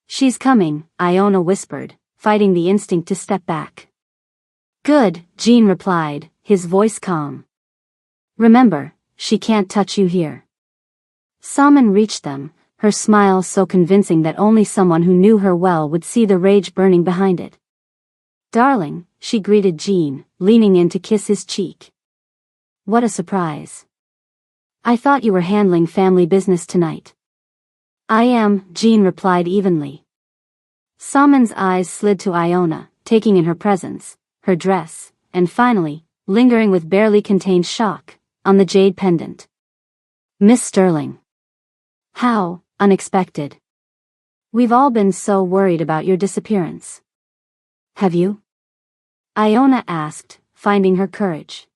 She's coming, Iona whispered, fighting the instinct to step back. Good, Jean replied, his voice calm. Remember, she can't touch you here. Salmon reached them, her smile so convincing that only someone who knew her well would see the rage burning behind it. Darling, she greeted Jean, leaning in to kiss his cheek. What a surprise. I thought you were handling family business tonight. I am, Jean replied evenly. Salmon's eyes slid to Iona, taking in her presence, her dress, and finally, lingering with barely contained shock, on the jade pendant. Miss Sterling. How unexpected. We've all been so worried about your disappearance. Have you? Iona asked, finding her courage.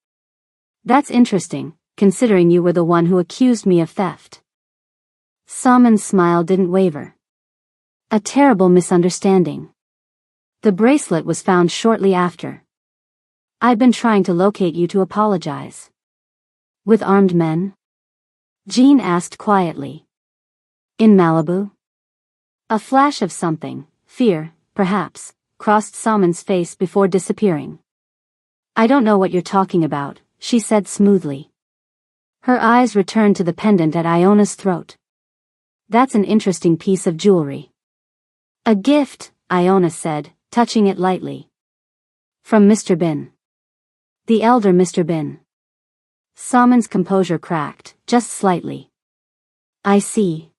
That's interesting, considering you were the one who accused me of theft. Salmon's smile didn't waver. A terrible misunderstanding. The bracelet was found shortly after. I've been trying to locate you to apologize. With armed men? Jean asked quietly. In Malibu? A flash of something, fear, perhaps, crossed Salmon's face before disappearing. I don't know what you're talking about, she said smoothly. Her eyes returned to the pendant at Iona's throat. That's an interesting piece of jewelry. A gift, Iona said, touching it lightly. From Mr. Bin. The elder Mr. Bin. Salmon's composure cracked, just slightly. I see.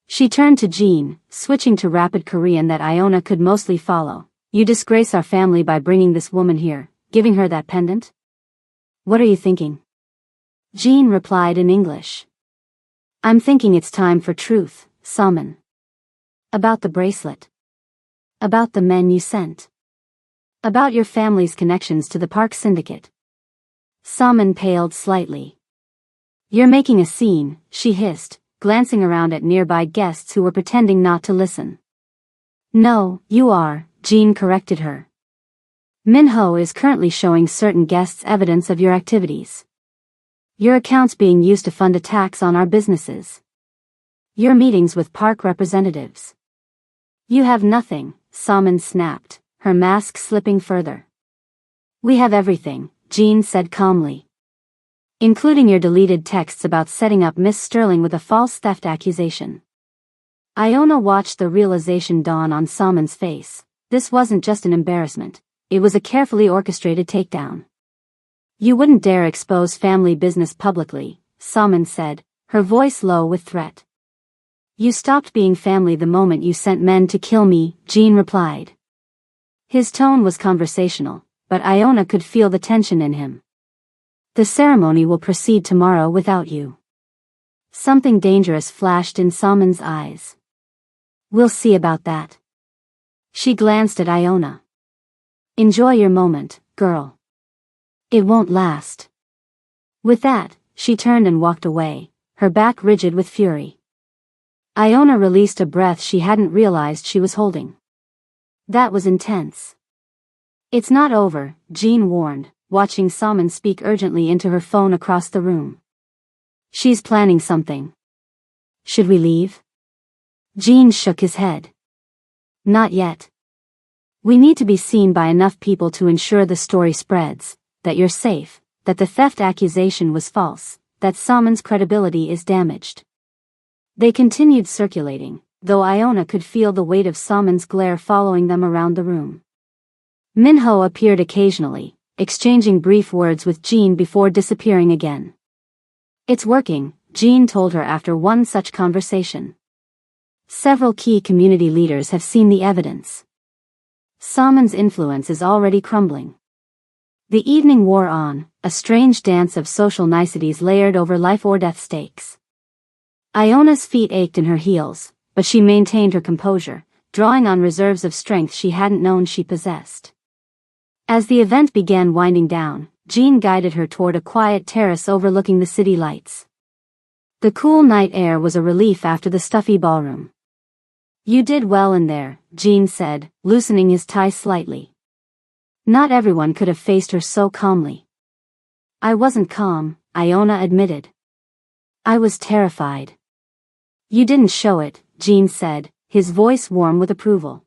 She turned to Jean, switching to rapid Korean that Iona could mostly follow. You disgrace our family by bringing this woman here, giving her that pendant? What are you thinking? Jean replied in English. I'm thinking it's time for truth, Salmon. About the bracelet. About the men you sent. About your family's connections to the Park Syndicate. Salmon paled slightly. You're making a scene, she hissed, glancing around at nearby guests who were pretending not to listen. No, you are, Jean corrected her. Minho is currently showing certain guests evidence of your activities. Your account's being used to fund attacks on our businesses. Your meetings with park representatives. You have nothing, Salmon snapped, her mask slipping further. We have everything, Jean said calmly. Including your deleted texts about setting up Miss Sterling with a false theft accusation. Iona watched the realization dawn on Salmon's face. This wasn't just an embarrassment, it was a carefully orchestrated takedown. You wouldn't dare expose family business publicly, Salmon said, her voice low with threat. You stopped being family the moment you sent men to kill me, Jean replied. His tone was conversational, but Iona could feel the tension in him. The ceremony will proceed tomorrow without you. Something dangerous flashed in Salmon's eyes. We'll see about that. She glanced at Iona. Enjoy your moment, girl. It won't last. With that, she turned and walked away, her back rigid with fury. Iona released a breath she hadn't realized she was holding. That was intense. It's not over, Jean warned, watching Salmon speak urgently into her phone across the room. She's planning something. Should we leave? Jean shook his head. Not yet. We need to be seen by enough people to ensure the story spreads, that you're safe, that the theft accusation was false, that Salmon's credibility is damaged. They continued circulating, though Iona could feel the weight of Salmon's glare following them around the room. Minho appeared occasionally, exchanging brief words with Jean before disappearing again. It's working, Jean told her after one such conversation. Several key community leaders have seen the evidence. Salmon's influence is already crumbling. The evening wore on, a strange dance of social niceties layered over life-or-death stakes. Iona's feet ached in her heels, but she maintained her composure, drawing on reserves of strength she hadn't known she possessed. As the event began winding down, Jean guided her toward a quiet terrace overlooking the city lights. The cool night air was a relief after the stuffy ballroom. You did well in there, Jean said, loosening his tie slightly. Not everyone could have faced her so calmly. I wasn't calm, Iona admitted. I was terrified. You didn't show it, Jean said, his voice warm with approval.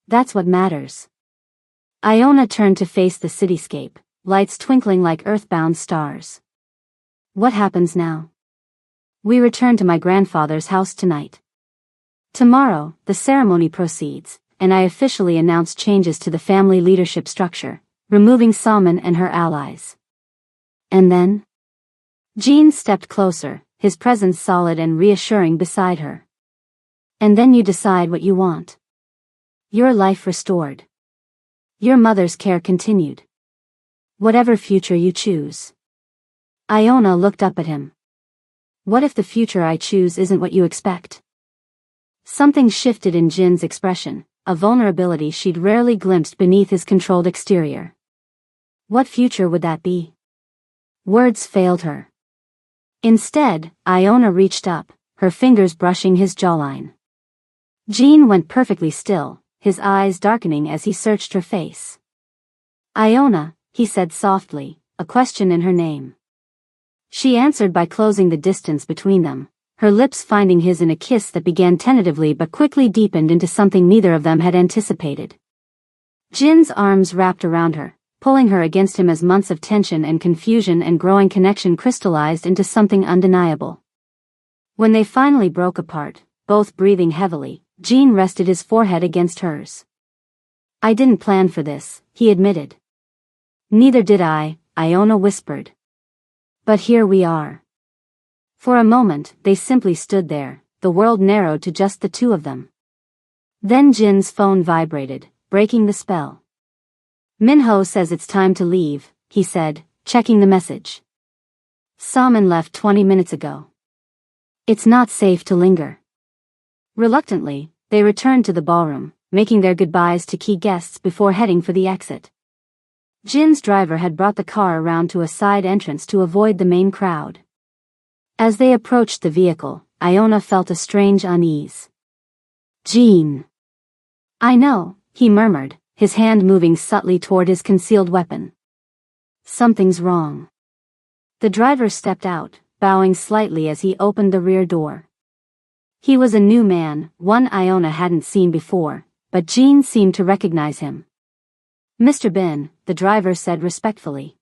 That's what matters. Iona turned to face the cityscape, lights twinkling like earthbound stars. What happens now? We return to my grandfather's house tonight. Tomorrow, the ceremony proceeds, and I officially announce changes to the family leadership structure, removing Salmon and her allies. And then? Jean stepped closer, his presence solid and reassuring beside her. And then you decide what you want. Your life restored. Your mother's care continued. Whatever future you choose. Iona looked up at him. What if the future I choose isn't what you expect? Something shifted in Jin's expression, a vulnerability she'd rarely glimpsed beneath his controlled exterior. What future would that be? Words failed her. Instead, Iona reached up, her fingers brushing his jawline. Jean went perfectly still, his eyes darkening as he searched her face. Iona, he said softly, a question in her name. She answered by closing the distance between them, her lips finding his in a kiss that began tentatively but quickly deepened into something neither of them had anticipated. Jin's arms wrapped around her, pulling her against him as months of tension and confusion and growing connection crystallized into something undeniable. When they finally broke apart, both breathing heavily, Jean rested his forehead against hers. I didn't plan for this, he admitted. Neither did I, Iona whispered. But here we are. For a moment, they simply stood there, the world narrowed to just the two of them. Then Jin's phone vibrated, breaking the spell. Minho says it's time to leave, he said, checking the message. Salman left 20 minutes ago. It's not safe to linger. Reluctantly, they returned to the ballroom, making their goodbyes to key guests before heading for the exit. Jin's driver had brought the car around to a side entrance to avoid the main crowd. As they approached the vehicle, Iona felt a strange unease. Jin. I know, he murmured, his hand moving subtly toward his concealed weapon. Something's wrong. The driver stepped out, bowing slightly as he opened the rear door. He was a new man, one Iona hadn't seen before, but Jin seemed to recognize him. Mr. Bin, the driver said respectfully.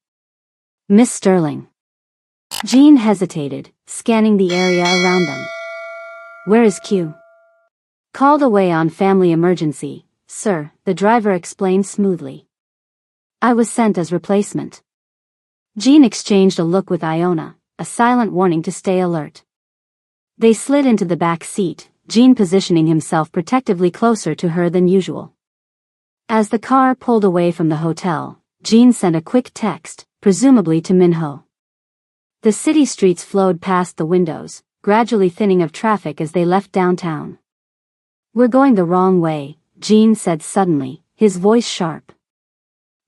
Miss Sterling. Jin hesitated, scanning the area around them. Where is Q? Called away on family emergency, sir, the driver explained smoothly. I was sent as replacement. Jin exchanged a look with Iona, a silent warning to stay alert. They slid into the back seat, Jin positioning himself protectively closer to her than usual. As the car pulled away from the hotel, Jin sent a quick text, presumably to Minho. The city streets flowed past the windows, gradually thinning of traffic as they left downtown. We're going the wrong way, Jin said suddenly, his voice sharp.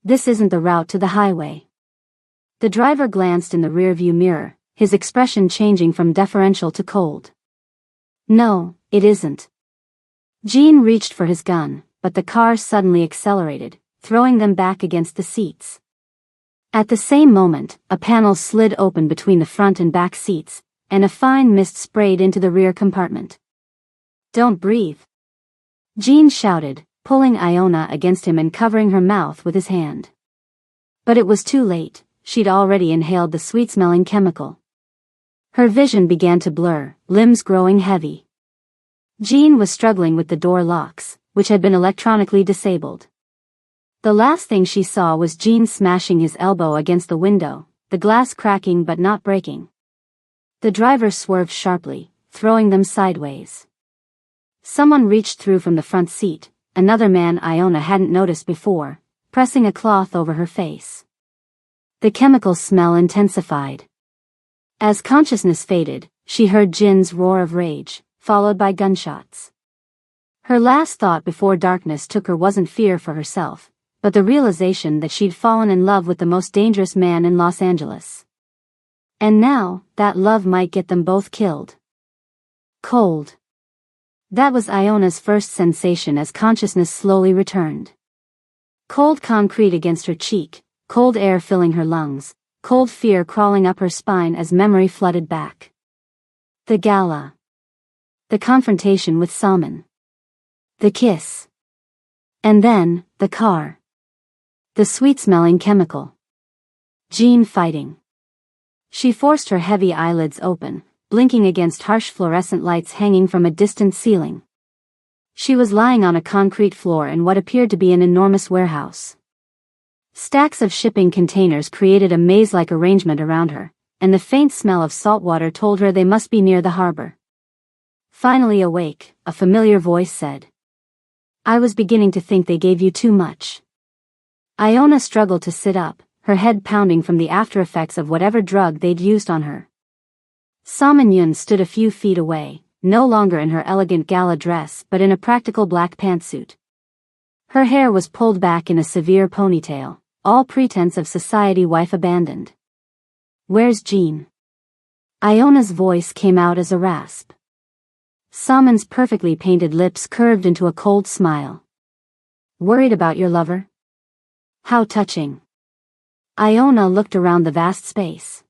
This isn't the route to the highway. The driver glanced in the rearview mirror, his expression changing from deferential to cold. No, it isn't. Jin reached for his gun, but the car suddenly accelerated, throwing them back against the seats. At the same moment, a panel slid open between the front and back seats, and a fine mist sprayed into the rear compartment. Don't breathe. Jin shouted, pulling Iona against him and covering her mouth with his hand. But it was too late, she'd already inhaled the sweet-smelling chemical. Her vision began to blur, limbs growing heavy. Jin was struggling with the door locks, which had been electronically disabled. The last thing she saw was Jin smashing his elbow against the window, the glass cracking but not breaking. The driver swerved sharply, throwing them sideways. Someone reached through from the front seat, another man Iona hadn't noticed before, pressing a cloth over her face. The chemical smell intensified. As consciousness faded, she heard Jin's roar of rage, followed by gunshots. Her last thought before darkness took her wasn't fear for herself, but the realization that she'd fallen in love with the most dangerous man in Los Angeles. And now, that love might get them both killed. Cold. That was Iona's first sensation as consciousness slowly returned. Cold concrete against her cheek, cold air filling her lungs, cold fear crawling up her spine as memory flooded back. The gala. The confrontation with Salman. The kiss. And then, the car. The sweet-smelling chemical. Jin fighting. She forced her heavy eyelids open, blinking against harsh fluorescent lights hanging from a distant ceiling. She was lying on a concrete floor in what appeared to be an enormous warehouse. Stacks of shipping containers created a maze-like arrangement around her, and the faint smell of salt water told her they must be near the harbor. Finally awake, a familiar voice said. I was beginning to think they gave you too much. Iona struggled to sit up, her head pounding from the after-effects of whatever drug they'd used on her. Salman Yun stood a few feet away, no longer in her elegant gala dress but in a practical black pantsuit. Her hair was pulled back in a severe ponytail, all pretense of society wife abandoned. Where's Jean? Iona's voice came out as a rasp. Salman's perfectly painted lips curved into a cold smile. Worried about your lover? How touching. Iona looked around the vast space.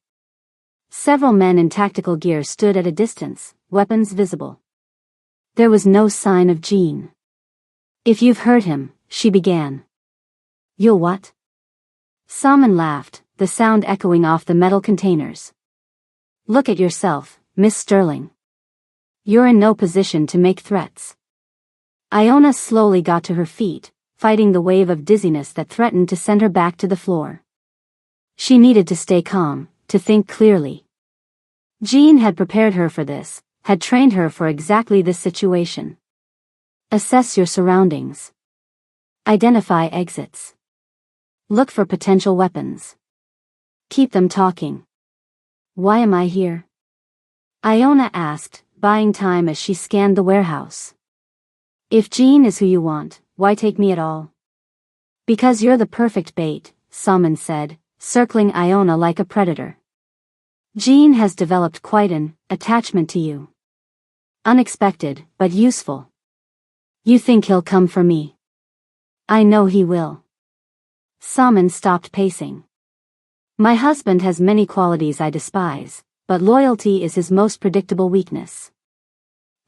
Several men in tactical gear stood at a distance, weapons visible. There was no sign of Jean. If you've heard him, she began. You'll what? Salman laughed, the sound echoing off the metal containers. Look at yourself, Miss Sterling. You're in no position to make threats. Iona slowly got to her feet, fighting the wave of dizziness that threatened to send her back to the floor. She needed to stay calm, to think clearly. Jean had prepared her for this, had trained her for exactly this situation. Assess your surroundings. Identify exits. Look for potential weapons. Keep them talking. Why am I here? Iona asked, buying time as she scanned the warehouse. If Jean is who you want, why take me at all? Because you're the perfect bait, Salmon said, circling Iona like a predator. Jean has developed quite an attachment to you. Unexpected, but useful. You think he'll come for me? I know he will. Salmon stopped pacing. My husband has many qualities I despise, but loyalty is his most predictable weakness.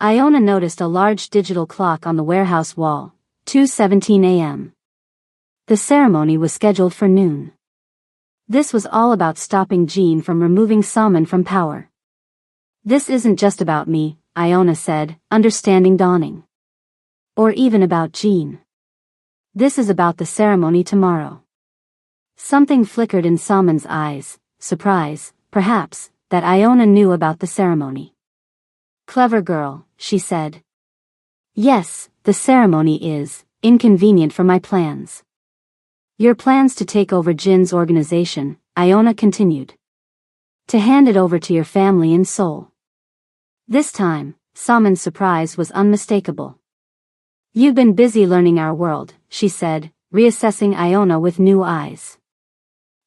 Iona noticed a large digital clock on the warehouse wall, 2:17 a.m. The ceremony was scheduled for noon. This was all about stopping Jean from removing Salmon from power. This isn't just about me, Iona said, understanding dawning. Or even about Jean. This is about the ceremony tomorrow. Something flickered in Salmon's eyes, surprise, perhaps, that Iona knew about the ceremony. Clever girl, she said. Yes, the ceremony is inconvenient for my plans. Your plans to take over Jin's organization, Iona continued. To hand it over to your family in Seoul. This time, Salmon's surprise was unmistakable. You've been busy learning our world, she said, reassessing Iona with new eyes.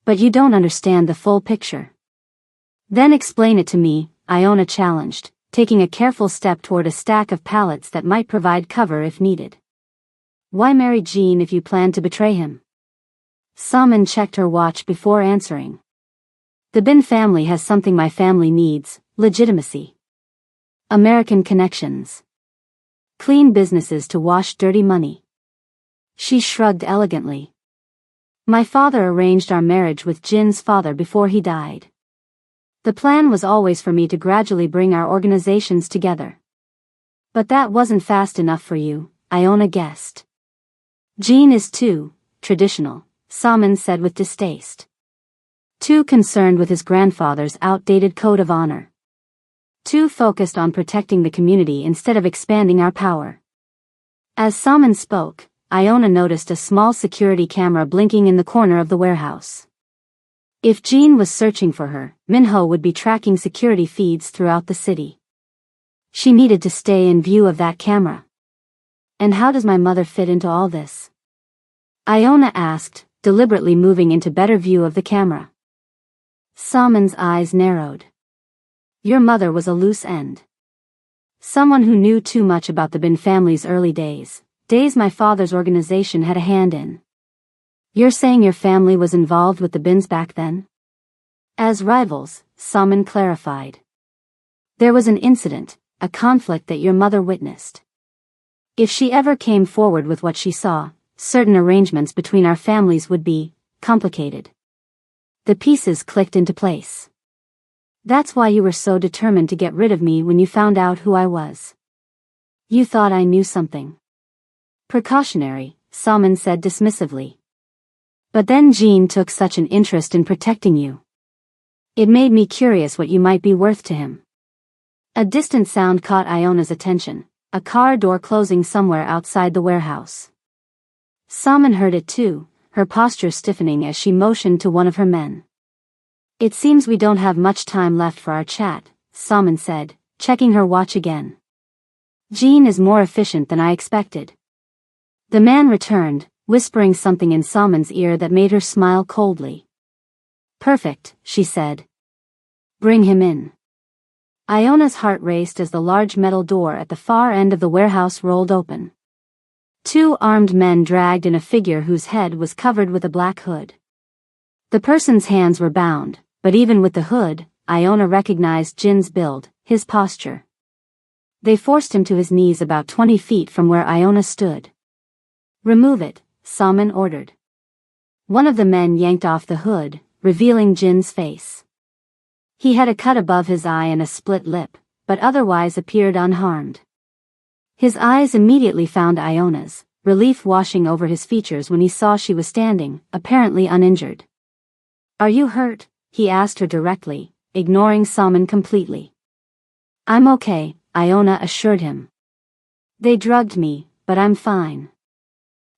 But you don't understand the full picture. Then explain it to me, Iona challenged, taking a careful step toward a stack of pallets that might provide cover if needed. Why marry Jean if you plan to betray him? Salmon checked her watch before answering. The Bin family has something my family needs, legitimacy. American connections. Clean businesses to wash dirty money. She shrugged elegantly. My father arranged our marriage with Jin's father before he died. The plan was always for me to gradually bring our organizations together. But that wasn't fast enough for you, Iona guessed. Jean is too traditional, Salmon said with distaste. Too concerned with his grandfather's outdated code of honor. Too focused on protecting the community instead of expanding our power. As Salmon spoke, Iona noticed a small security camera blinking in the corner of the warehouse. If Jean was searching for her, Minho would be tracking security feeds throughout the city. She needed to stay in view of that camera. And how does my mother fit into all this? Iona asked, deliberately moving into better view of the camera. Salmon's eyes narrowed. Your mother was a loose end. Someone who knew too much about the Bin family's early days my father's organization had a hand in. You're saying your family was involved with the Bins back then? As rivals, Salmon clarified. There was an incident, a conflict that your mother witnessed. If she ever came forward with what she saw, certain arrangements between our families would be complicated. The pieces clicked into place. That's why you were so determined to get rid of me when you found out who I was. You thought I knew something. Precautionary, Salmon said dismissively. But then Jean took such an interest in protecting you. It made me curious what you might be worth to him. A distant sound caught Iona's attention, a car door closing somewhere outside the warehouse. Salmon heard it too, her posture stiffening as she motioned to one of her men. It seems we don't have much time left for our chat, Salmon said, checking her watch again. Jean is more efficient than I expected. The man returned, whispering something in Salmon's ear that made her smile coldly. Perfect, she said. Bring him in. Iona's heart raced as the large metal door at the far end of the warehouse rolled open. Two armed men dragged in a figure whose head was covered with a black hood. The person's hands were bound, but even with the hood, Iona recognized Jin's build, his posture. They forced him to his knees about 20 feet from where Iona stood. Remove it, Salmon ordered. One of the men yanked off the hood, revealing Jin's face. He had a cut above his eye and a split lip, but otherwise appeared unharmed. His eyes immediately found Iona's, relief washing over his features when he saw she was standing, apparently uninjured. Are you hurt? He asked her directly, ignoring Salmon completely. I'm okay, Iona assured him. They drugged me, but I'm fine.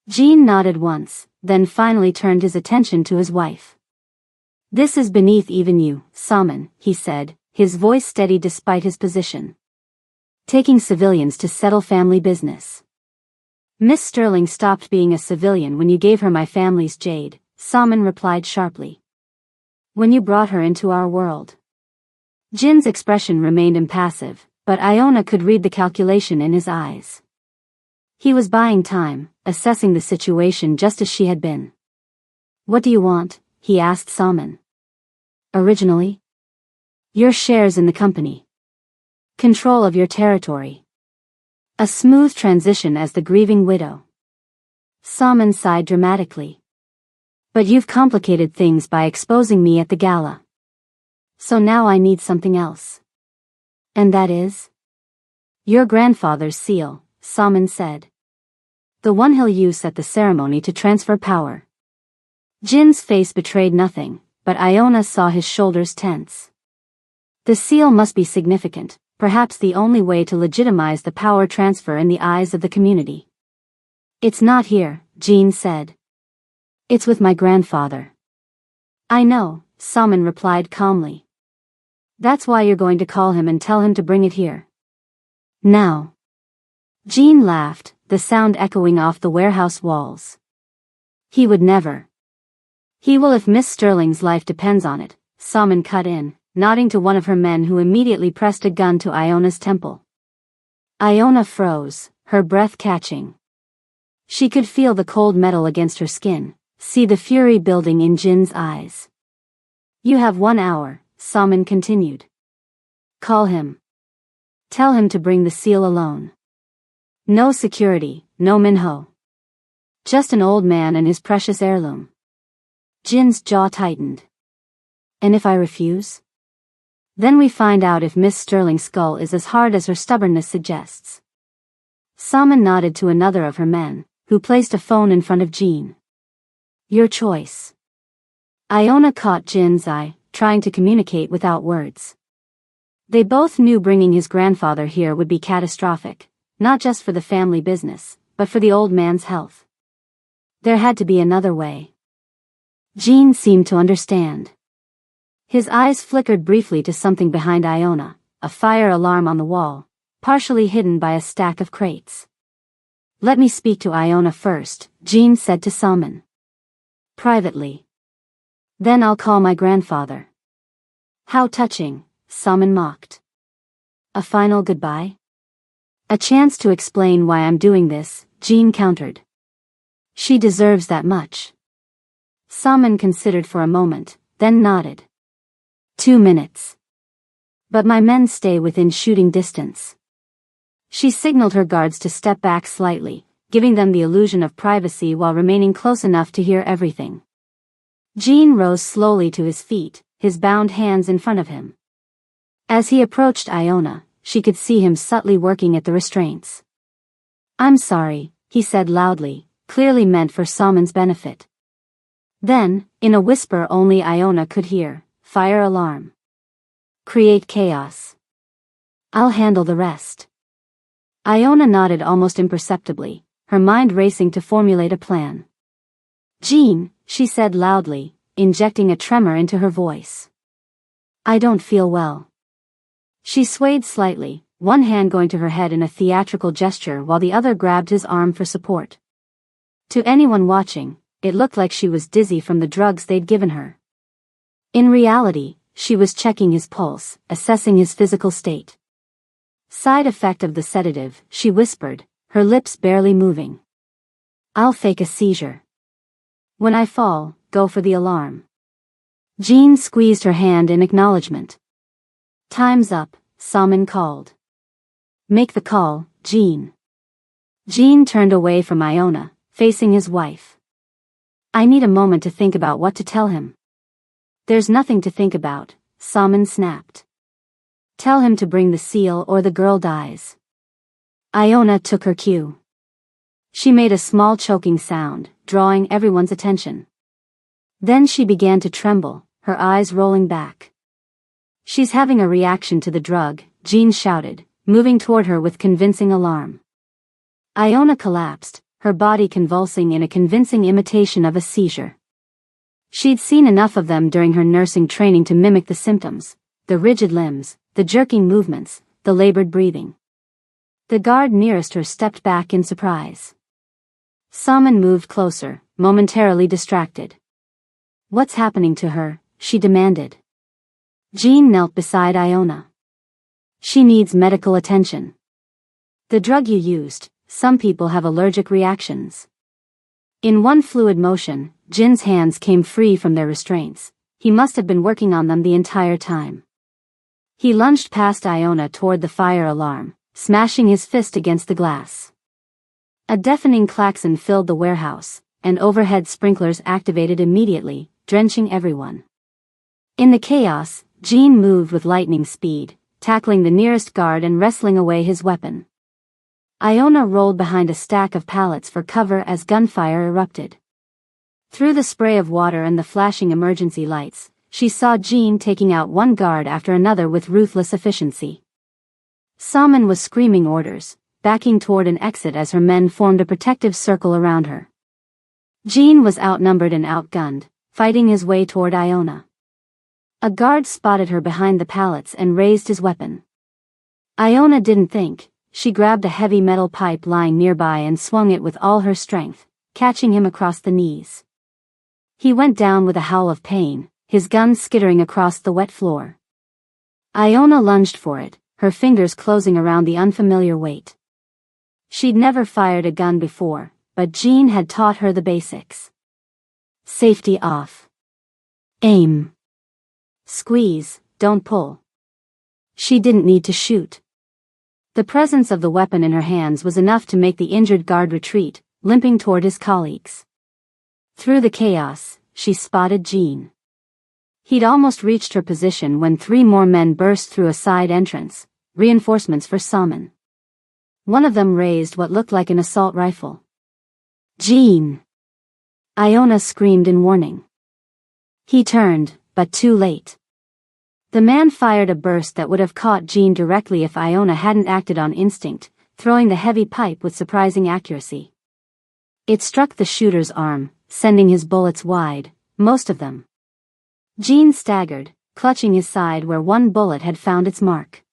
Jean nodded once, then finally turned his attention to his wife. This is beneath even you, Salmon, he said, his voice steady despite his position. Taking civilians to settle family business. Miss Sterling stopped being a civilian when you gave her my family's jade, Salmon replied sharply. When you brought her into our world. Jin's expression remained impassive, but Iona could read the calculation in his eyes. He was buying time, assessing the situation just as she had been. What do you want? He asked Salmon. Originally? Your shares in the company. Control of your territory. A smooth transition as the grieving widow. Salmon sighed dramatically. But you've complicated things by exposing me at the gala. So now I need something else. And that is? Your grandfather's seal, Salmon said. The one he'll use at the ceremony to transfer power. Jin's face betrayed nothing, but Iona saw his shoulders tense. The seal must be significant, perhaps the only way to legitimize the power transfer in the eyes of the community. It's not here, Jean said. It's with my grandfather. I know, Salmon replied calmly. That's why you're going to call him and tell him to bring it here. Now. Jean laughed, the sound echoing off the warehouse walls. He would never. He will if Miss Sterling's life depends on it, Salmon cut in, nodding to one of her men who immediately pressed a gun to Iona's temple. Iona froze, her breath catching. She could feel the cold metal against her skin, see the fury building in Jin's eyes. You have 1 hour, Salmon continued. Call him. Tell him to bring the seal alone. No security, no Minho. Just an old man and his precious heirloom. Jin's jaw tightened. And if I refuse? Then we find out if Miss Sterling's skull is as hard as her stubbornness suggests. Salmon nodded to another of her men, who placed a phone in front of Jean. Your choice. Iona caught Jin's eye, trying to communicate without words. They both knew bringing his grandfather here would be catastrophic, not just for the family business, but for the old man's health. There had to be another way. Jean seemed to understand. His eyes flickered briefly to something behind Iona, a fire alarm on the wall, partially hidden by a stack of crates. Let me speak to Iona first, Jean said to Salmon. Privately. Then I'll call my grandfather. How touching, Salmon mocked. A final goodbye? A chance to explain why I'm doing this, Jean countered. She deserves that much. Salmon considered for a moment, then nodded. 2 minutes. But my men stay within shooting distance. She signaled her guards to step back slightly, giving them the illusion of privacy while remaining close enough to hear everything. Jean rose slowly to his feet, his bound hands in front of him. As he approached Iona, she could see him subtly working at the restraints. I'm sorry, he said loudly, clearly meant for Salmon's benefit. Then, in a whisper only Iona could hear, fire alarm. Create chaos. I'll handle the rest. Iona nodded almost imperceptibly, her mind racing to formulate a plan. Jean, she said loudly, injecting a tremor into her voice. I don't feel well. She swayed slightly, one hand going to her head in a theatrical gesture while the other grabbed his arm for support. To anyone watching, it looked like she was dizzy from the drugs they'd given her. In reality, she was checking his pulse, assessing his physical state. Side effect of the sedative, she whispered, her lips barely moving. I'll fake a seizure. When I fall, go for the alarm. Jean squeezed her hand in acknowledgement. Time's up, Salmon called. Make the call, Jean. Jean turned away from Iona, facing his wife. I need a moment to think about what to tell him. There's nothing to think about, Salmon snapped. Tell him to bring the seal or the girl dies. Iona took her cue. She made a small choking sound, drawing everyone's attention. Then she began to tremble, her eyes rolling back. She's having a reaction to the drug, Jean shouted, moving toward her with convincing alarm. Iona collapsed, her body convulsing in a convincing imitation of a seizure. She'd seen enough of them during her nursing training to mimic the symptoms, the rigid limbs, the jerking movements, the labored breathing. The guard nearest her stepped back in surprise. Salmon moved closer, momentarily distracted. "What's happening to her?" she demanded. Jean knelt beside Iona. "She needs medical attention. The drug you used, some people have allergic reactions." In one fluid motion, Jin's hands came free from their restraints. He must have been working on them the entire time. He lunged past Iona toward the fire alarm, smashing his fist against the glass. A deafening klaxon filled the warehouse, and overhead sprinklers activated immediately, drenching everyone. In the chaos, Jean moved with lightning speed, tackling the nearest guard and wrestling away his weapon. Iona rolled behind a stack of pallets for cover as gunfire erupted. Through the spray of water and the flashing emergency lights, she saw Jean taking out one guard after another with ruthless efficiency. Salmon was screaming orders, backing toward an exit as her men formed a protective circle around her. Jean was outnumbered and outgunned, fighting his way toward Iona. A guard spotted her behind the pallets and raised his weapon. Iona didn't think. She grabbed a heavy metal pipe lying nearby and swung it with all her strength, catching him across the knees. He went down with a howl of pain, his gun skittering across the wet floor. Iona lunged for it, her fingers closing around the unfamiliar weight. She'd never fired a gun before, but Jean had taught her the basics. Safety off. Aim. Squeeze, don't pull. She didn't need to shoot. The presence of the weapon in her hands was enough to make the injured guard retreat, limping toward his colleagues. Through the chaos, she spotted Jean. He'd almost reached her position when 3 more men burst through a side entrance, reinforcements for Salmon. One of them raised what looked like an assault rifle. "Jean!" Iona screamed in warning. He turned, but too late. The man fired a burst that would have caught Jean directly if Iona hadn't acted on instinct, throwing the heavy pipe with surprising accuracy. It struck the shooter's arm, sending his bullets wide, most of them. Jean staggered, clutching his side where one bullet had found its mark.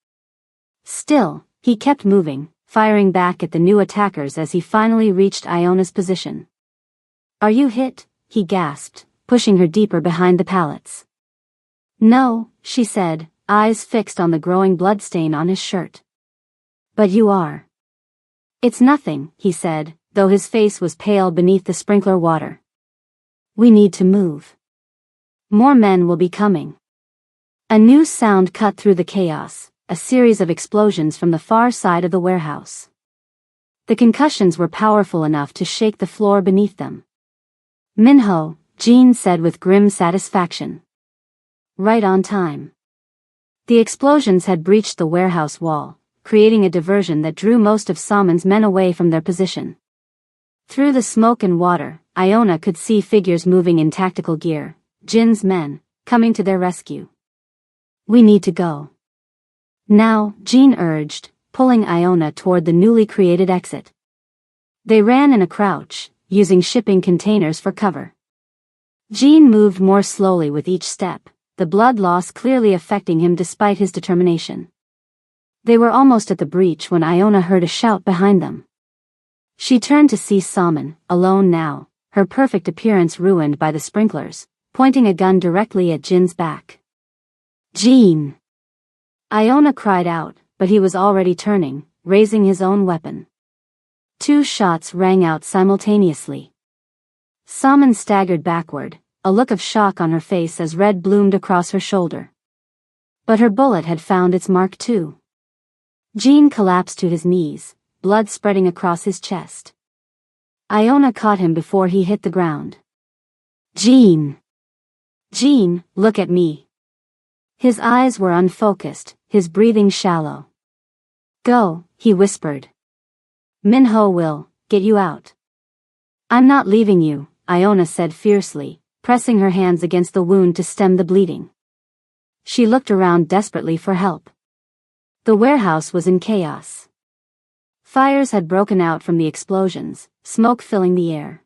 Still, he kept moving, firing back at the new attackers as he finally reached Iona's position. "Are you hit?" he gasped, pushing her deeper behind the pallets. "No," she said, eyes fixed on the growing bloodstain on his shirt. "But you are." "It's nothing," he said, though his face was pale beneath the sprinkler water. "We need to move. More men will be coming." A new sound cut through the chaos, a series of explosions from the far side of the warehouse. The concussions were powerful enough to shake the floor beneath them. "Minho," Jean said with grim satisfaction. Right on time. The explosions had breached the warehouse wall, creating a diversion that drew most of Salmon's men away from their position. Through the smoke and water, Iona could see figures moving in tactical gear, Jin's men, coming to their rescue. "We need to go now," Jean urged, pulling Iona toward the newly created exit. They ran in a crouch, using shipping containers for cover. Jean moved more slowly with each step, the blood loss clearly affecting him despite his determination. They were almost at the breach when Iona heard a shout behind them. She turned to see Salmon, alone now, her perfect appearance ruined by the sprinklers, pointing a gun directly at Jin's back. "Jean!" Iona cried out, but he was already turning, raising his own weapon. 2 shots rang out simultaneously. Salmon staggered backward, a look of shock on her face as red bloomed across her shoulder. But her bullet had found its mark too. Jean collapsed to his knees, blood spreading across his chest. Iona caught him before he hit the ground. "Jean! Jean, look at me." His eyes were unfocused, his breathing shallow. "Go," he whispered. "Minho will get you out." "I'm not leaving you," Iona said fiercely, pressing her hands against the wound to stem the bleeding. She looked around desperately for help. The warehouse was in chaos. Fires had broken out from the explosions, smoke filling the air.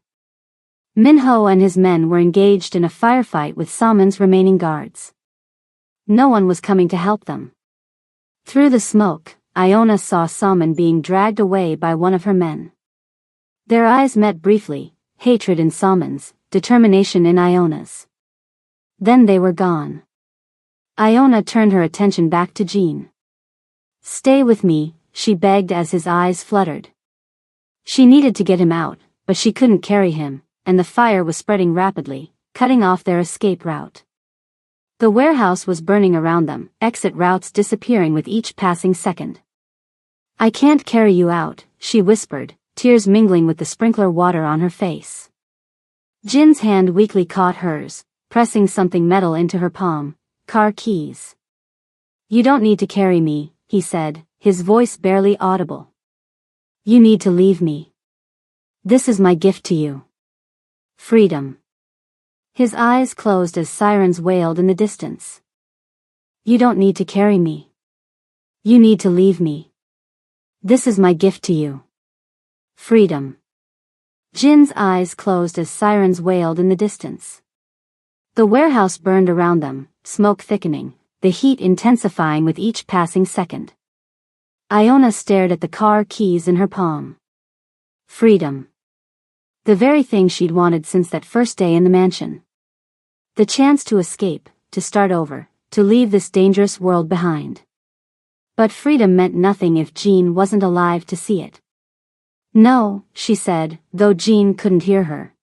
Minho and his men were engaged in a firefight with Salmon's remaining guards. No one was coming to help them. Through the smoke, Iona saw Salmon being dragged away by one of her men. Their eyes met briefly, hatred in Salmon's, determination in Iona's. Then they were gone. Iona turned her attention back to Jean. "Stay with me," she begged as his eyes fluttered. She needed to get him out, but she couldn't carry him, and the fire was spreading rapidly, cutting off their escape route. The warehouse was burning around them, exit routes disappearing with each passing second. "I can't carry you out," she whispered, tears mingling with the sprinkler water on her face. Jin's hand weakly caught hers, pressing something metal into her palm. "Car keys." "You don't need to carry me," he said, his voice barely audible. "You need to leave me. This is my gift to you. Freedom." His eyes closed as sirens wailed in the distance. "You don't need to carry me. You need to leave me. This is my gift to you. Freedom." Jin's eyes closed as sirens wailed in the distance. The warehouse burned around them, smoke thickening, the heat intensifying with each passing second. Iona stared at the car keys in her palm. Freedom. The very thing she'd wanted since that first day in the mansion. The chance to escape, to start over, to leave this dangerous world behind. But freedom meant nothing if Jean wasn't alive to see it. "No," she said, though Jean couldn't hear her.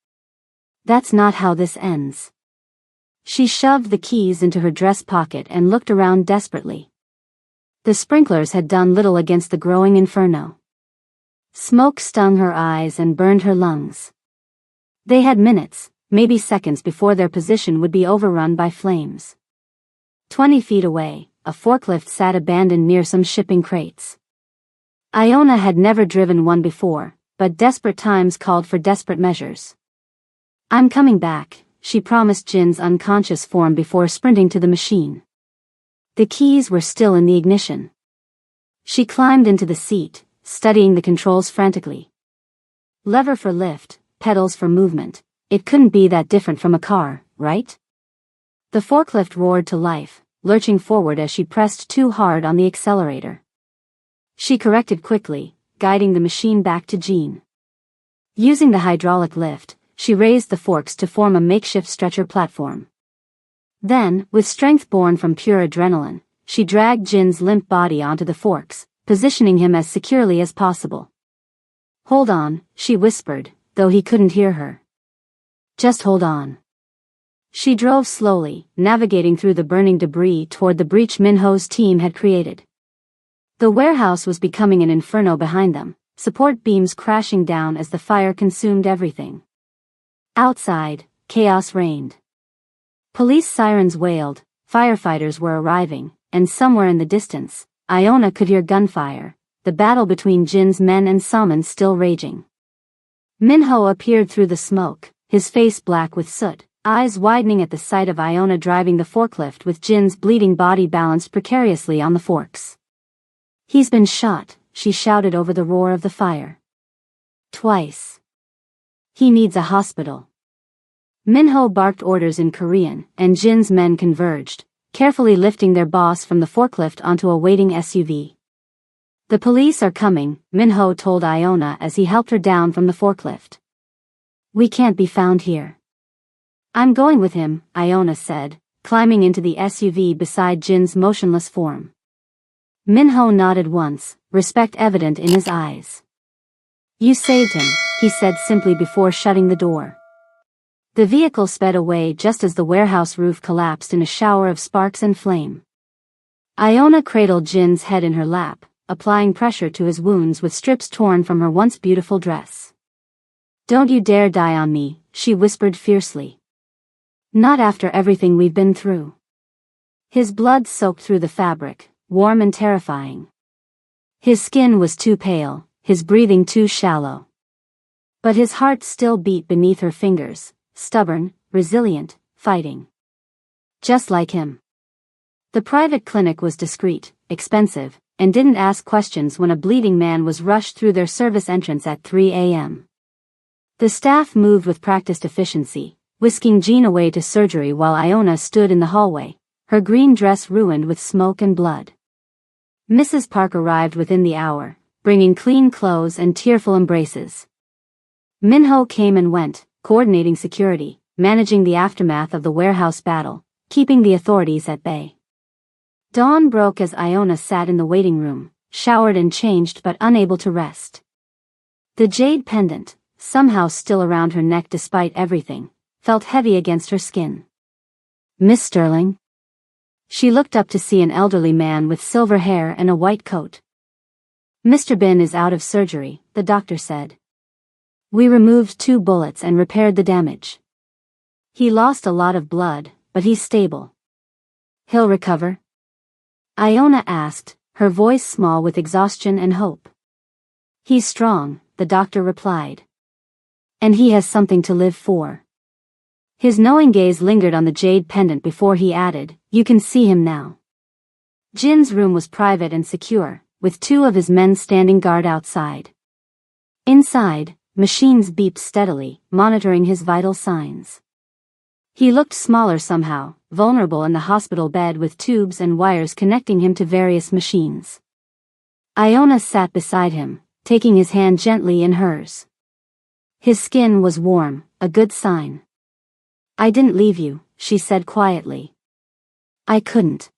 "That's not how this ends." She shoved the keys into her dress pocket and looked around desperately. The sprinklers had done little against the growing inferno. Smoke stung her eyes and burned her lungs. They had minutes, maybe seconds before their position would be overrun by flames. 20 feet away, a forklift sat abandoned near some shipping crates. Iona had never driven one before, but desperate times called for desperate measures. "I'm coming back," she promised Jin's unconscious form before sprinting to the machine. The keys were still in the ignition. She climbed into the seat, studying the controls frantically. Lever for lift, pedals for movement. It couldn't be that different from a car, right? The forklift roared to life, lurching forward as she pressed too hard on the accelerator. She corrected quickly, guiding the machine back to Jean. Using the hydraulic lift, she raised the forks to form a makeshift stretcher platform. Then, with strength born from pure adrenaline, she dragged Jin's limp body onto the forks, positioning him as securely as possible. "Hold on," she whispered, though he couldn't hear her. "Just hold on." She drove slowly, navigating through the burning debris toward the breach Minho's team had created. The warehouse was becoming an inferno behind them, support beams crashing down as the fire consumed everything. Outside, chaos reigned. Police sirens wailed, firefighters were arriving, and somewhere in the distance, Iona could hear gunfire, the battle between Jin's men and Salmon's still raging. Minho appeared through the smoke, his face black with soot, eyes widening at the sight of Iona driving the forklift with Jin's bleeding body balanced precariously on the forks. "He's been shot," she shouted over the roar of the fire. "Twice. He needs a hospital." Minho barked orders in Korean, and Jin's men converged, carefully lifting their boss from the forklift onto a waiting SUV. "The police are coming," Minho told Iona as he helped her down from the forklift. "We can't be found here." "I'm going with him," Iona said, climbing into the SUV beside Jin's motionless form. Minho nodded once, respect evident in his eyes. "You saved him," he said simply before shutting the door. The vehicle sped away just as the warehouse roof collapsed in a shower of sparks and flame. Iona cradled Jin's head in her lap, applying pressure to his wounds with strips torn from her once beautiful dress. "Don't you dare die on me," she whispered fiercely. "Not after everything we've been through." His blood soaked through the fabric, warm and terrifying. His skin was too pale, his breathing too shallow. But his heart still beat beneath her fingers, stubborn, resilient, fighting. Just like him. The private clinic was discreet, expensive, and didn't ask questions when a bleeding man was rushed through their service entrance at 3 a.m. The staff moved with practiced efficiency, whisking Jean away to surgery while Iona stood in the hallway, her green dress ruined with smoke and blood. Mrs. Park arrived within the hour, bringing clean clothes and tearful embraces. Minho came and went, coordinating security, managing the aftermath of the warehouse battle, keeping the authorities at bay. Dawn broke as Iona sat in the waiting room, showered and changed but unable to rest. The jade pendant, somehow still around her neck despite everything, felt heavy against her skin. "Miss Sterling?" She looked up to see an elderly man with silver hair and a white coat. "Mr. Bin is out of surgery," the doctor said. "We removed 2 bullets and repaired the damage. He lost a lot of blood, but he's stable. He'll recover?" Iona asked, her voice small with exhaustion and hope. "He's strong," the doctor replied. "And he has something to live for." His knowing gaze lingered on the jade pendant before he added, "You can see him now." Jin's room was private and secure, with 2 of his men standing guard outside. Inside, machines beeped steadily, monitoring his vital signs. He looked smaller somehow, vulnerable in the hospital bed with tubes and wires connecting him to various machines. Iona sat beside him, taking his hand gently in hers. His skin was warm, a good sign. "I didn't leave you," she said quietly. "I couldn't."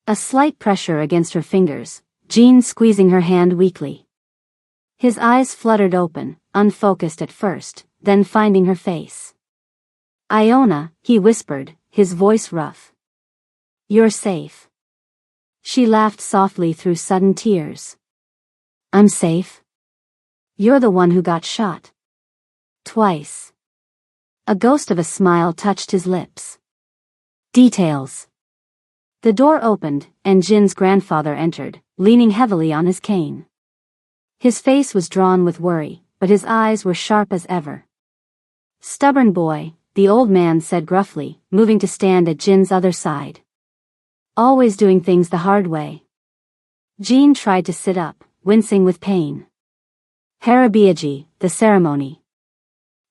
A slight pressure against her fingers, Jean squeezing her hand weakly. His eyes fluttered open, unfocused at first, then finding her face. "Iona," he whispered, his voice rough. "You're safe." She laughed softly through sudden tears. "I'm safe? You're the one who got shot. Twice." A ghost of a smile touched his lips. "Details." The door opened, and Jin's grandfather entered, leaning heavily on his cane. His face was drawn with worry, but his eyes were sharp as ever. "Stubborn boy," the old man said gruffly, moving to stand at Jin's other side. "Always doing things the hard way." Jean tried to sit up, wincing with pain. "Harabiaji, the ceremony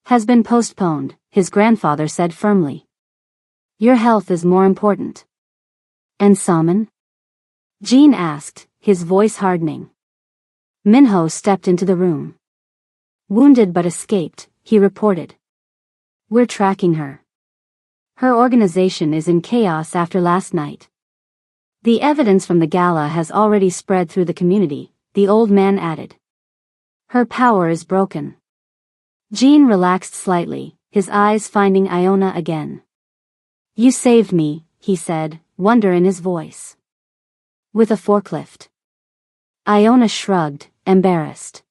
has been postponed," his grandfather said firmly. "Your health is more important." "And Salman?" Jean asked, his voice hardening. Minho stepped into the room. "Wounded but escaped," he reported. "We're tracking her. Her organization is in chaos after last night. The evidence from the gala has already spread through the community," the old man added. "Her power is broken." Jean relaxed slightly, his eyes finding Iona again. "You saved me," he said, wonder in his voice. "With a forklift." Iona shrugged, embarrassed.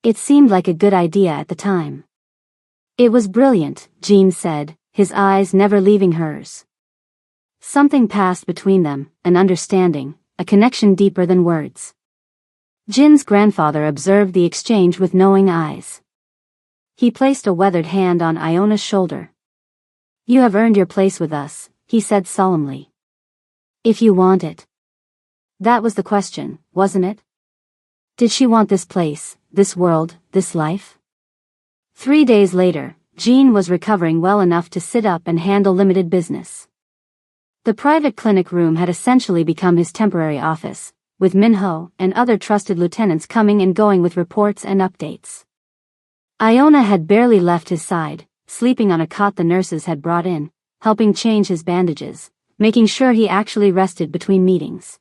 "It seemed like a good idea at the time." "It was brilliant," Jean said, his eyes never leaving hers. Something passed between them, an understanding, a connection deeper than words. Jin's grandfather observed the exchange with knowing eyes. He placed a weathered hand on Iona's shoulder. "You have earned your place with us," he said solemnly. "If you want it." That was the question, wasn't it? Did she want this place, this world, this life? 3 days later, Jean was recovering well enough to sit up and handle limited business. The private clinic room had essentially become his temporary office, with Minho and other trusted lieutenants coming and going with reports and updates. Iona had barely left his side, sleeping on a cot the nurses had brought in, helping change his bandages, making sure he actually rested between meetings.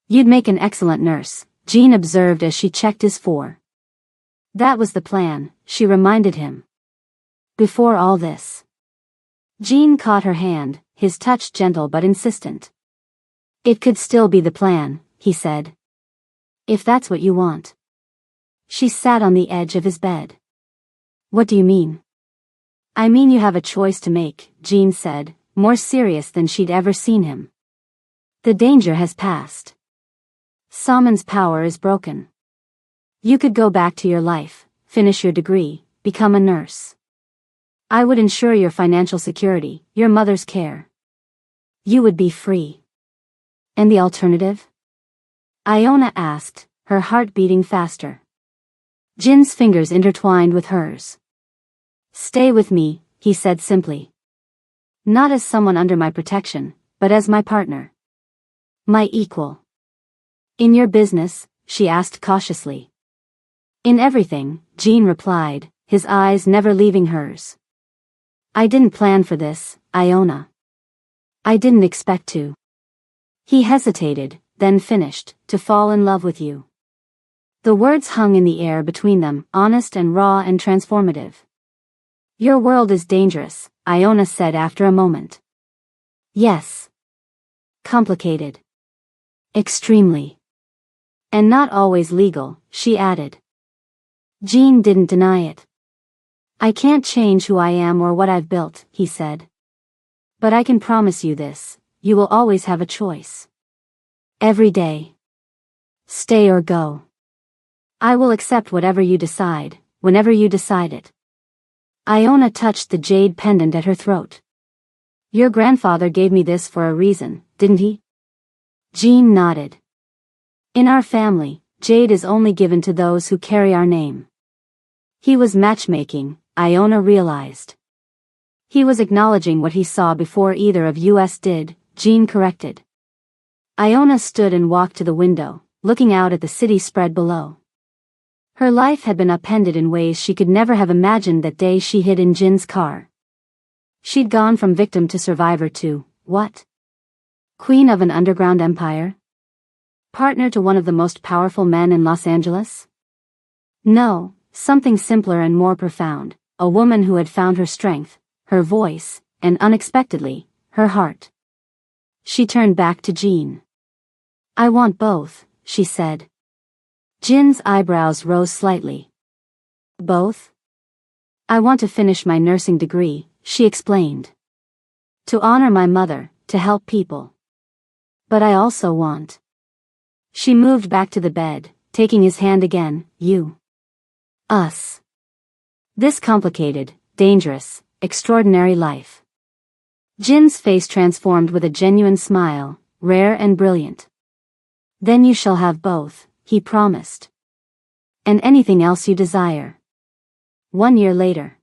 "You'd make an excellent nurse," Jean observed as she checked his for. "That was the plan," she reminded him. "Before all this." Jean caught her hand, his touch gentle but insistent. "It could still be the plan," he said. "If that's what you want." She sat on the edge of his bed. "What do you mean?" "I mean you have a choice to make," Jean said, more serious than she'd ever seen him. "The danger has passed. Salman's power is broken. You could go back to your life, finish your degree, become a nurse. I would ensure your financial security, your mother's care. You would be free. And the alternative? Iona asked, her heart beating faster. Jin's fingers intertwined with hers. Stay with me, he said simply. Not as someone under my protection, but as my partner. My equal. In your business? She asked cautiously. In everything, Jin replied, his eyes never leaving hers. I didn't plan for this, Iona. I didn't expect to. He hesitated, then finished, to fall in love with you. The words hung in the air between them, honest and raw and transformative. Your world is dangerous, Iona said after a moment. Yes. Complicated. Extremely. And not always legal, she added. Jin didn't deny it. I can't change who I am or what I've built, he said. But I can promise you this, you will always have a choice. Every day. Stay or go. I will accept whatever you decide, whenever you decide it. Iona touched the jade pendant at her throat. Your grandfather gave me this for a reason, didn't he? Jin nodded. In our family, jade is only given to those who carry our name. He was matchmaking, Iona realized. He was acknowledging what he saw before either of us did, Jin corrected. Iona stood and walked to the window, looking out at the city spread below. Her life had been upended in ways she could never have imagined that day she hid in Jin's car. She'd gone from victim to survivor to, what? Queen of an underground empire? Partner to one of the most powerful men in Los Angeles? No, something simpler and more profound, a woman who had found her strength, her voice, and unexpectedly, her heart. She turned back to Jin. I want both, she said. Jin's eyebrows rose slightly. Both? I want to finish my nursing degree, she explained. To honor my mother, to help people. But I also want. She moved back to the bed, taking his hand again, you. Us. This complicated, dangerous, extraordinary life. Jin's face transformed with a genuine smile, rare and brilliant. Then you shall have both, he promised. And anything else you desire. 1 year later.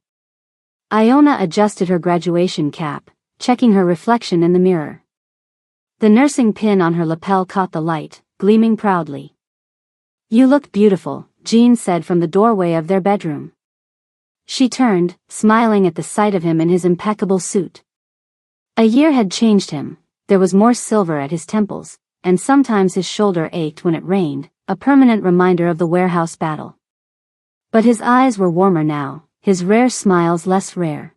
Iona adjusted her graduation cap, checking her reflection in the mirror. The nursing pin on her lapel caught the light, gleaming proudly. You look beautiful, Jin said from the doorway of their bedroom. She turned, smiling at the sight of him in his impeccable suit. A year had changed him, there was more silver at his temples, and sometimes his shoulder ached when it rained, a permanent reminder of the warehouse battle. But his eyes were warmer now, his rare smiles less rare.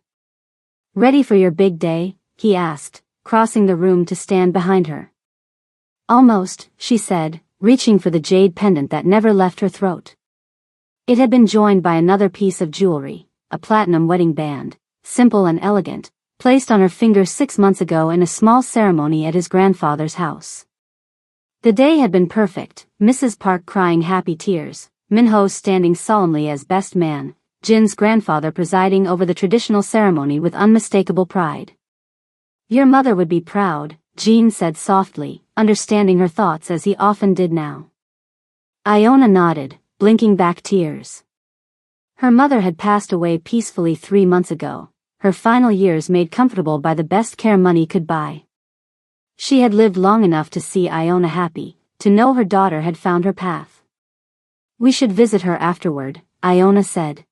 Ready for your big day? He asked, crossing the room to stand behind her. Almost, she said, reaching for the jade pendant that never left her throat. It had been joined by another piece of jewelry, a platinum wedding band, simple and elegant, placed on her finger 6 months ago in a small ceremony at his grandfather's house. The day had been perfect, Mrs. Park crying happy tears, Minho standing solemnly as best man, Jin's grandfather presiding over the traditional ceremony with unmistakable pride. Your mother would be proud, Jin said softly, understanding her thoughts as he often did now. Iona nodded, blinking back tears. Her mother had passed away peacefully 3 months ago, her final years made comfortable by the best care money could buy. She had lived long enough to see Iona happy, to know her daughter had found her path. We should visit her afterward, Iona said.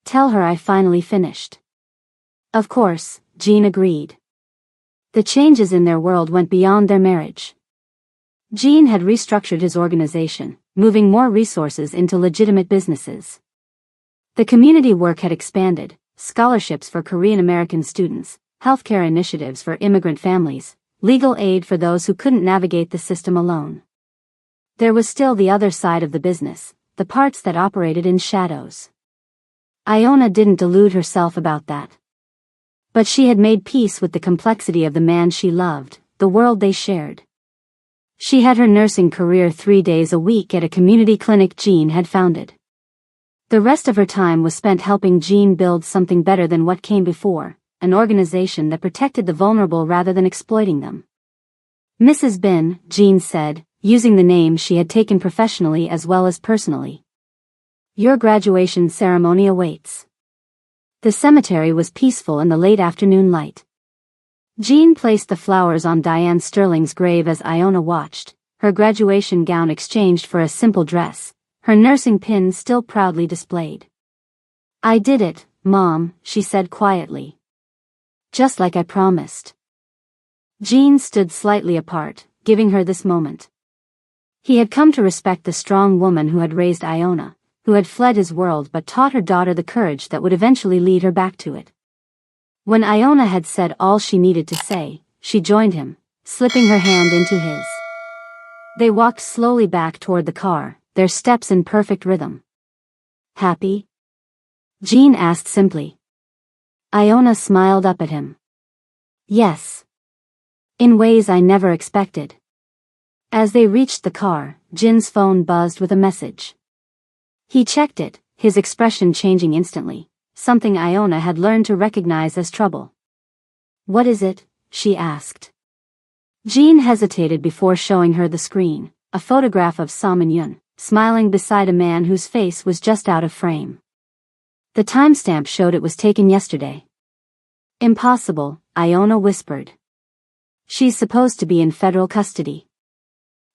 Tell her I finally finished. Of course, Jin agreed. The changes in their world went beyond their marriage. Jin had restructured his organization, moving more resources into legitimate businesses. The community work had expanded, scholarships for Korean American students, healthcare initiatives for immigrant families, legal aid for those who couldn't navigate the system alone. There was still the other side of the business, the parts that operated in shadows. Iona didn't delude herself about that. But she had made peace with the complexity of the man she loved, the world they shared. She had her nursing career 3 days a week at a community clinic Jin had founded. The rest of her time was spent helping Jin build something better than what came before, an organization that protected the vulnerable rather than exploiting them. Mrs. Bin, Jean said, using the name she had taken professionally as well as personally. Your graduation ceremony awaits. The cemetery was peaceful in the late afternoon light. Jean placed the flowers on Diane Sterling's grave as Iona watched, her graduation gown exchanged for a simple dress, her nursing pin still proudly displayed. I did it, Mom, she said quietly. Just like I promised. Jean stood slightly apart, giving her this moment. He had come to respect the strong woman who had raised Iona, who had fled his world but taught her daughter the courage that would eventually lead her back to it. When Iona had said all she needed to say, she joined him, slipping her hand into his. They walked slowly back toward the car, their steps in perfect rhythm. Happy? Jean asked simply. Iona smiled up at him. Yes. In ways I never expected. As they reached the car, Jin's phone buzzed with a message. He checked it, his expression changing instantly, something Iona had learned to recognize as trouble. What is it? She asked. Jean hesitated before showing her the screen, a photograph of Sam and Yun, smiling beside a man whose face was just out of frame. The timestamp showed it was taken yesterday. Impossible, Iona whispered. She's supposed to be in federal custody.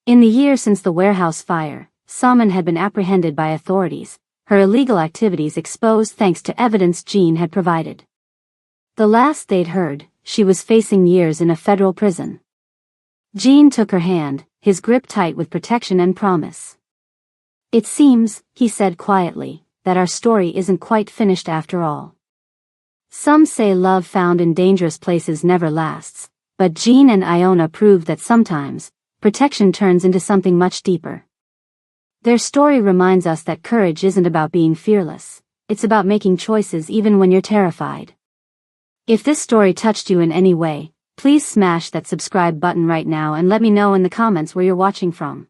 In the year since the warehouse fire, Salman had been apprehended by authorities, her illegal activities exposed thanks to evidence Jean had provided. The last they'd heard, she was facing years in a federal prison. Jean took her hand, his grip tight with protection and promise. It seems, he said quietly, that our story isn't quite finished after all. Some say love found in dangerous places never lasts, but Jean and Iona proved that sometimes, protection turns into something much deeper. Their story reminds us that courage isn't about being fearless, it's about making choices even when you're terrified. If this story touched you in any way, please smash that subscribe button right now and let me know in the comments where you're watching from.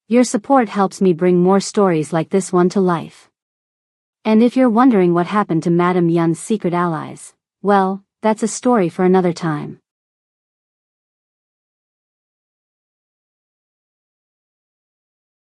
Your support helps me bring more stories like this one to life. And if you're wondering what happened to Madame Yun's secret allies, well, that's a story for another time.